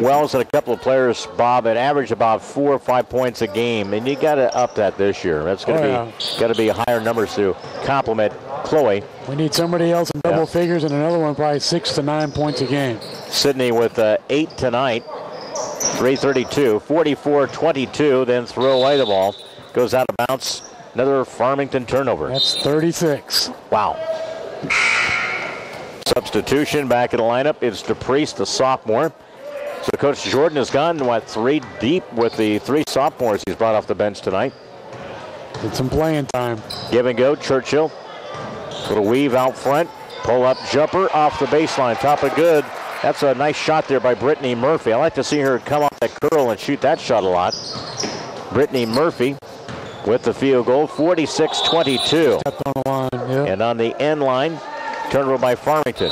Wells, and a couple of players, Bob, that average about 4 or 5 points a game, and you got to up that this year. That's going to be higher numbers to complement Chloe. We need somebody else in double figures, and another one probably 6 to 9 points a game. Sydney with 8 tonight. 3:32, 44-22. Then throw away the ball, goes out of bounds. Another Farmington turnover. That's 36. Wow. Substitution back in the lineup. It's DePriest, the sophomore. So Coach Jordan has gone, 3 deep with the 3 sophomores he's brought off the bench tonight. Get some playing time. Give and go, Churchill. Little weave out front. Pull up jumper off the baseline. Top of good. That's a nice shot there by Brittany Murphy. I like to see her come off that curl and shoot that shot a lot. Brittany Murphy with the field goal, 46-22. Stepped on the line, yeah. And on the end line, turnover by Farmington.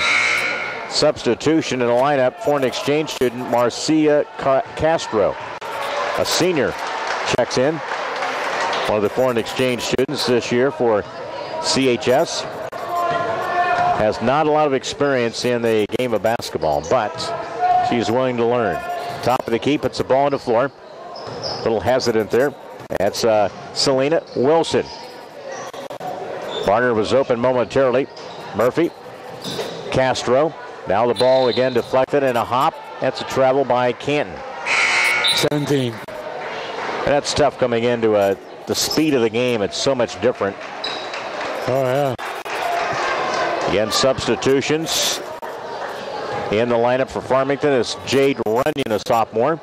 Substitution in the lineup for an exchange student, Marcia Castro. A senior checks in. One of the foreign exchange students this year for CHS. Has not a lot of experience in the game of basketball, but she's willing to learn. Top of the key, puts the ball on the floor. A little hesitant there. That's Selena Wilson. Barner was open momentarily. Murphy, Castro. Now the ball again deflected and a hop. That's a travel by Canton. 17. And that's tough coming into the speed of the game. It's so much different. Oh, yeah. Again, substitutions in the lineup for Farmington is Jade Runyon, a sophomore.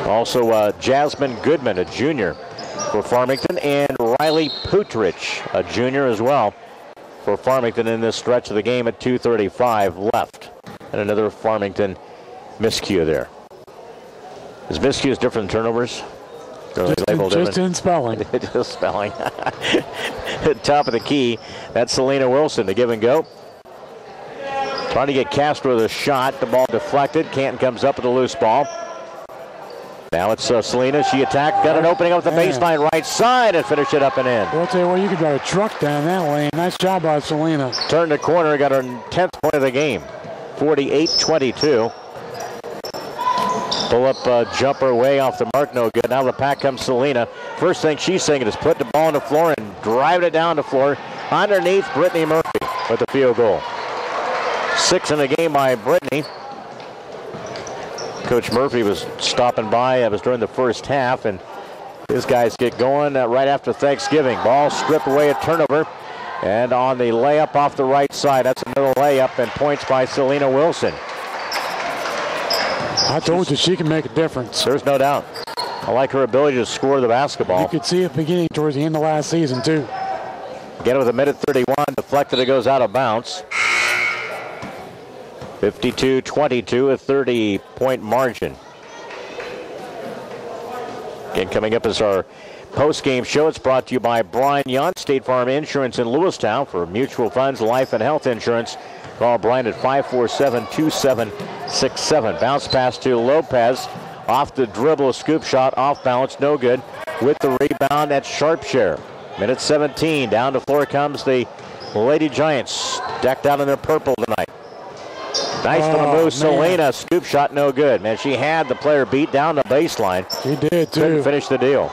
Also Jasmine Goodman, a junior for Farmington, and Riley Putrich, a junior as well. for Farmington in this stretch of the game at 2:35 left. And another Farmington miscue there. Is miscues different than turnovers? Just in spelling. Just spelling. Top of the key, that's Selena Wilson to give and go. Trying to get Castro the shot. The ball deflected. Canton comes up with a loose ball. Now it's Selena. She attacked. Got an opening up the baseline right side and finished it up and in. Well, I'll tell you what, you could drive a truck down that lane. Nice job by Selena. Turned the corner. Got her 10th point of the game. 48-22. Pull up jumper way off the mark. No good. Now the pack comes Selena. First thing she's saying is put the ball on the floor and drive it down the floor. Underneath, Brittany Murphy with the field goal. 6 in the game by Brittany. Coach Murphy was stopping by. It was during the first half, and these guys get going right after Thanksgiving. Ball stripped away, a turnover, and on the layup off the right side, that's another layup, and points by Selena Wilson. I told you she can make a difference. There's no doubt. I like her ability to score the basketball. You could see it beginning towards the end of last season, too. Get it with a minute 31, deflected, it goes out of bounds. 52-22, a 30-point margin. Again, coming up is our post-game show. It's brought to you by Brian Yount, State Farm Insurance in Lewistown. For mutual funds, life, and health insurance, call Brian at 547-2767. Bounce pass to Lopez. Off the dribble, a scoop shot, off balance, no good. With the rebound at Sharpshire. Minute 17, down the floor comes the Lady Giants, decked out in their purple tonight. Nice on the move, Selena. Scoop shot, no good. Man, she had the player beat down the baseline. She did, too. Couldn't finish the deal.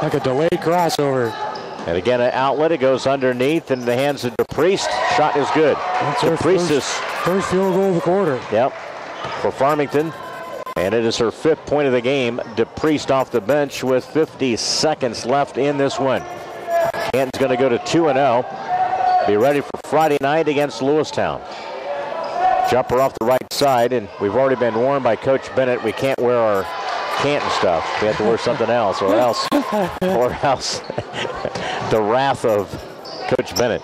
Like a delayed crossover. And again, an outlet. It goes underneath in the hands of DePriest. Shot is good. That's her first field goal of the quarter. Yep, for Farmington. And it is her 5th point of the game. DePriest off the bench with 50 seconds left in this one. Canton's going to go to 2-0. Be ready for Friday night against Lewistown. Jumper off the right side, and we've already been warned by Coach Bennett we can't wear our Canton stuff. We have to wear something else, or else the wrath of Coach Bennett.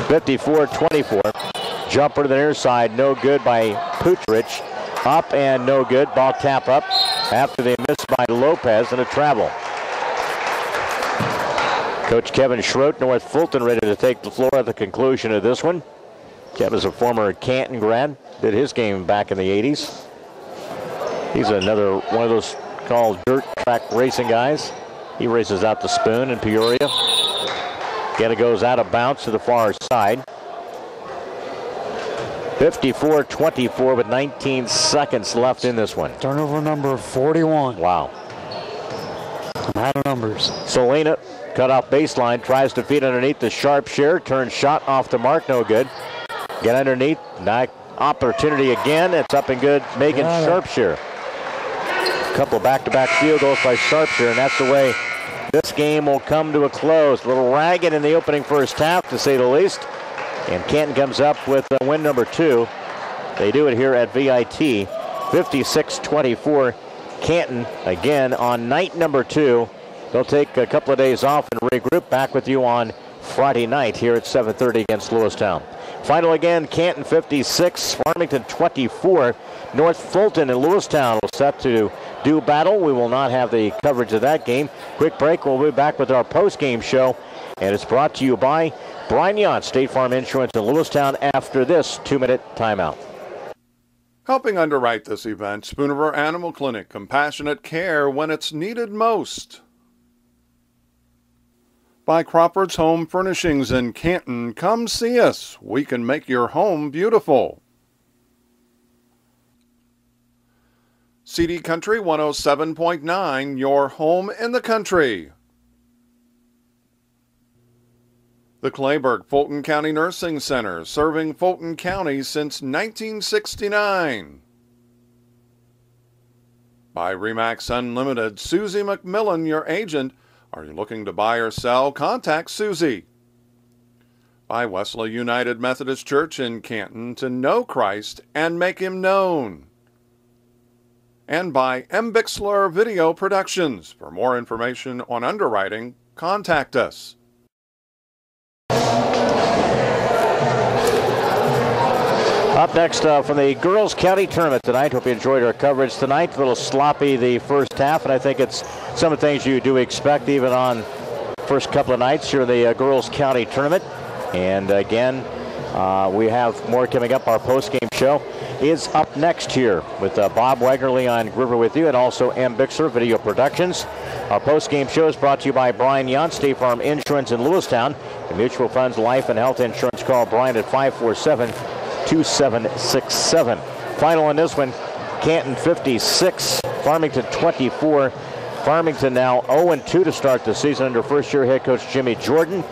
54-24. Jumper to the near side, no good by Putrich. Up and no good. Ball tap up after they miss by Lopez and a travel. Coach Kevin Schroet, North Fulton, ready to take the floor at the conclusion of this one. Kevin's a former Canton grad. Did his game back in the 80s. He's another one of those called dirt track racing guys. He races out the Spoon in Peoria. Again, it goes out of bounds to the far side. 54-24 with 19 seconds left in this one. Turnover number 41. Wow. I'm out of numbers. Selena, cut off baseline, tries to feed underneath the Sharpshire. Turns shot off the mark, no good. Get underneath, opportunity again. It's up and good. Megan Sharpshire. A couple back-to-back field goals by Sharpshire, and that's the way this game will come to a close. A little ragged in the opening first half, to say the least. And Canton comes up with win number 2. They do it here at VIT. 56-24. Canton, again, on night number 2. They'll take a couple of days off and regroup. Back with you on Friday night here at 7:30 against Lewistown. Final again, Canton 56, Farmington 24. North Fulton and Lewistown will set to do battle. We will not have the coverage of that game. Quick break. We'll be back with our post-game show. And it's brought to you by Brian Yount, State Farm Insurance in Lewistown, after this 2-minute timeout. Helping underwrite this event, Spoon River Animal Clinic, compassionate care when it's needed most. By Crawford's Home Furnishings in Canton, come see us. We can make your home beautiful. CD Country 107.9, your home in the country. The Clayburgh Fulton County Nursing Center, serving Fulton County since 1969. By Remax Unlimited, Susie McMillan, your agent. Are you looking to buy or sell? Contact Susie. By Wesley United Methodist Church in Canton, to know Christ and make Him known. And by M. Bixler Video Productions. For more information on underwriting, contact us. Up next from the Girls County Tournament tonight. Hope you enjoyed our coverage tonight. A little sloppy the first half, and I think it's some of the things you do expect even on first couple of nights here in the Girls County Tournament. And again, we have more coming up. Our post-game show is up next here with Bob Wagner, Leon Groover with you, and also M. Bixler Video Productions. Our post-game show is brought to you by Brian Yount, State Farm Insurance in Lewistown. The Mutual Funds Life and Health Insurance. Call Brian at 547-2767. Final on this one, Canton 56, Farmington 24. Farmington now 0-2 to start the season under first-year head coach Jimmy Jordan.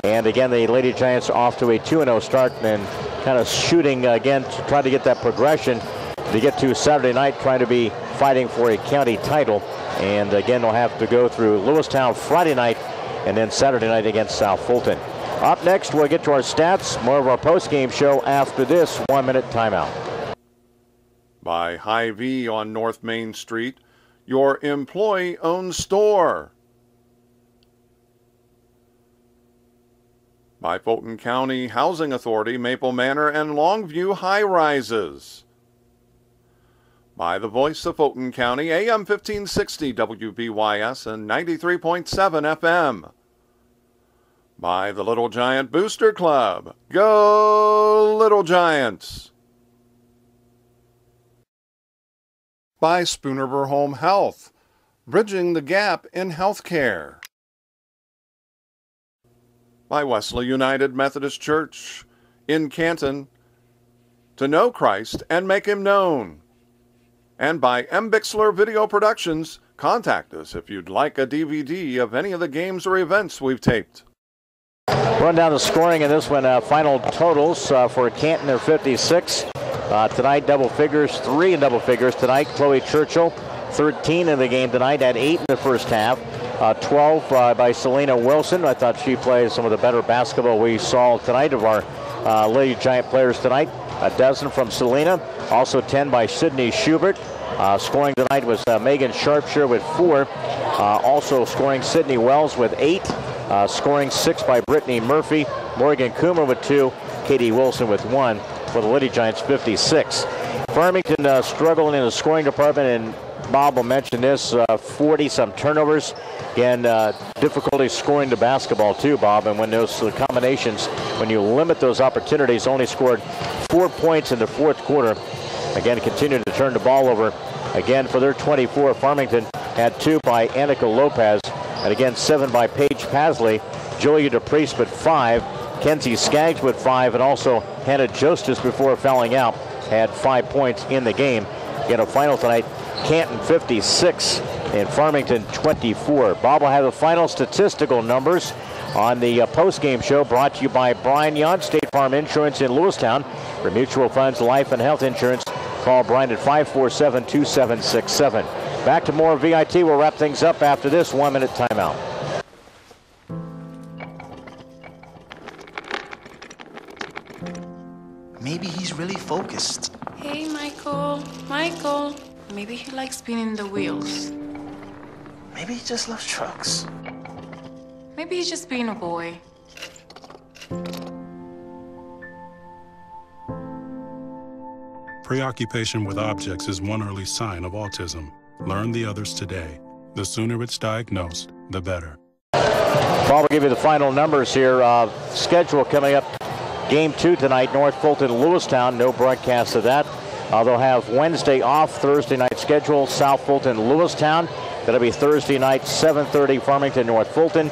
And again, the Lady Giants off to a 2-0 start and kind of shooting again to try to get that progression to get to Saturday night, trying to be fighting for a county title. And again, they'll have to go through Lewistown Friday night and then Saturday night against South Fulton. Up next, we'll get to our stats. More of our post-game show after this 1-minute timeout. By Hy-Vee on North Main Street, your employee-owned store. By Fulton County Housing Authority, Maple Manor and Longview High Rises. By the Voice of Fulton County, AM 1560 WBYS and 93.7 FM. By the Little Giant Booster Club. Go Little Giants! By Spoonerver Home Health, bridging the gap in healthcare. By Wesley United Methodist Church in Canton, to know Christ and make him known. And by M. Bixler Video Productions. Contact us if you'd like a DVD of any of the games or events we've taped. Run down the scoring in this one. Final totals for Canton are 56. Tonight, double figures, 3 in double figures tonight. Chloe Churchill, 13 in the game tonight, had 8 in the first half. 12 by Selena Wilson. I thought she played some of the better basketball we saw tonight of our Lady Giant players tonight. A dozen from Selena. Also 10 by Sydney Schubert. Scoring tonight was Megan Sharpshire with 4. Also scoring Sydney Wells with 8. Scoring 6 by Brittany Murphy. Morgan Coomer with 2. Katie Wilson with 1 for the Lady Giants 56. Farmington struggling in the scoring department, and Bob will mention this, 40-some turnovers. Again, difficulty scoring the basketball too, Bob, and when those combinations, when you limit those opportunities, only scored 4 points in the fourth quarter. Again, continued to turn the ball over. Again, for their 24, Farmington had 2 by Annika Lopez, and again, 7 by Paige Pasley. Julia DePriest with 5, Kenzie Skaggs with 5, and also Hannah Jostis, before fouling out, had 5 points in the game. Again, a final tonight, Canton 56 and Farmington 24. Bob will have the final statistical numbers on the post-game show, brought to you by Brian Yount, State Farm Insurance in Lewistown. For Mutual Funds Life and Health Insurance, call Brian at 547-2767. Back to more VIT. We'll wrap things up after this 1-minute timeout. Maybe he's really focused. Hey, Michael. Michael. Maybe he likes spinning the wheels. Maybe he just loves trucks. Maybe he's just being a boy. Preoccupation with objects is one early sign of autism. Learn the others today. The sooner it's diagnosed, the better. Bob will give you the final numbers here. Schedule coming up. Game 2 tonight, North Fulton, Lewistown. No broadcast of that. They'll have Wednesday off, Thursday night schedule, South Fulton, Lewistown. That'll be Thursday night, 7:30, Farmington, North Fulton.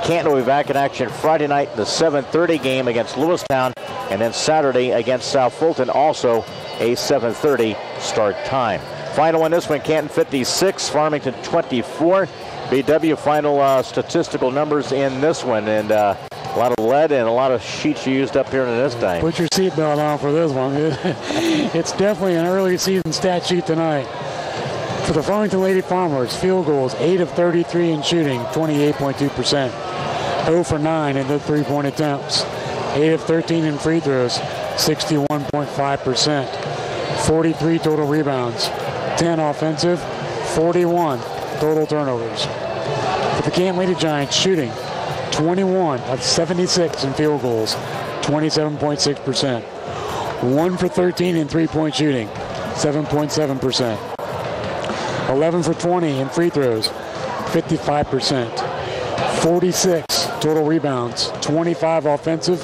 Canton will be back in action Friday night, the 7:30 game against Lewistown, and then Saturday against South Fulton, also a 7:30 start time. Final on this one, Canton 56, Farmington 24. BW final statistical numbers in this one, and a lot of lead and a lot of sheets used up here in this thing. Put your seatbelt on for this one. It's definitely an early season stat sheet tonight. For the Farmington Lady Farmers, field goals, 8 of 33 in shooting, 28.2%. 0 for 9 in the three-point attempts. 8 of 13 in free throws, 61.5%. 43 total rebounds, 10 offensive, 41 total turnovers. For the Canton Lady Giants, shooting 21 of 76 in field goals, 27.6%. 1 for 13 in three-point shooting, 7.7%. 11 for 20 in free throws, 55%. 46 total rebounds, 25 offensive,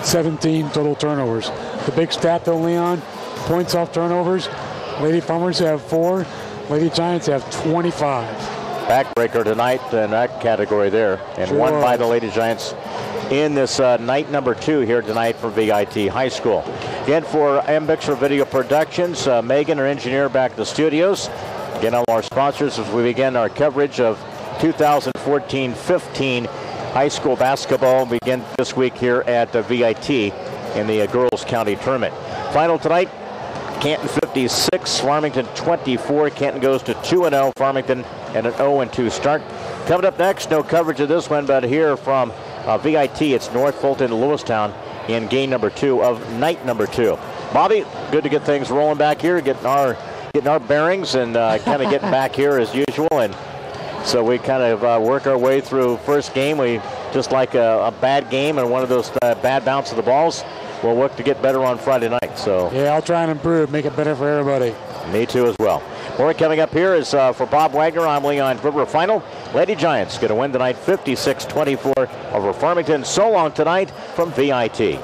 17 total turnovers. The big stat though, Leon, points off turnovers. Lady Farmers have 4, Lady Giants have 25. Backbreaker tonight in that category there, and Sure won by was. the Lady Giants in this night number 2 here tonight from VIT High School. Again, for Ambixer Video Productions, Megan, our engineer, back at the studios. Again, all our sponsors as we begin our coverage of 2014-15 high school basketball. We begin this week here at the VIT in the Girls County Tournament. Final tonight, Canton 56, Farmington 24. Canton goes to 2-0. Farmington and an 0-2 start. Coming up next, no coverage of this one, but here from VIT, it's North Fulton, Lewistown in game number 2 of night number 2. Bobby, good to get things rolling back here, getting our bearings and kind of getting back here as usual. And so we kind of work our way through first game. We just like a bad game and one of those bad bounce of the balls. We'll look to get better on Friday night. So yeah, I'll try and improve, make it better for everybody. Me too as well. More coming up here is for Bob Wagner. I'm Leon Groover. Final, Lady Giants going to win tonight 56-24 over Farmington. So long tonight from VIT.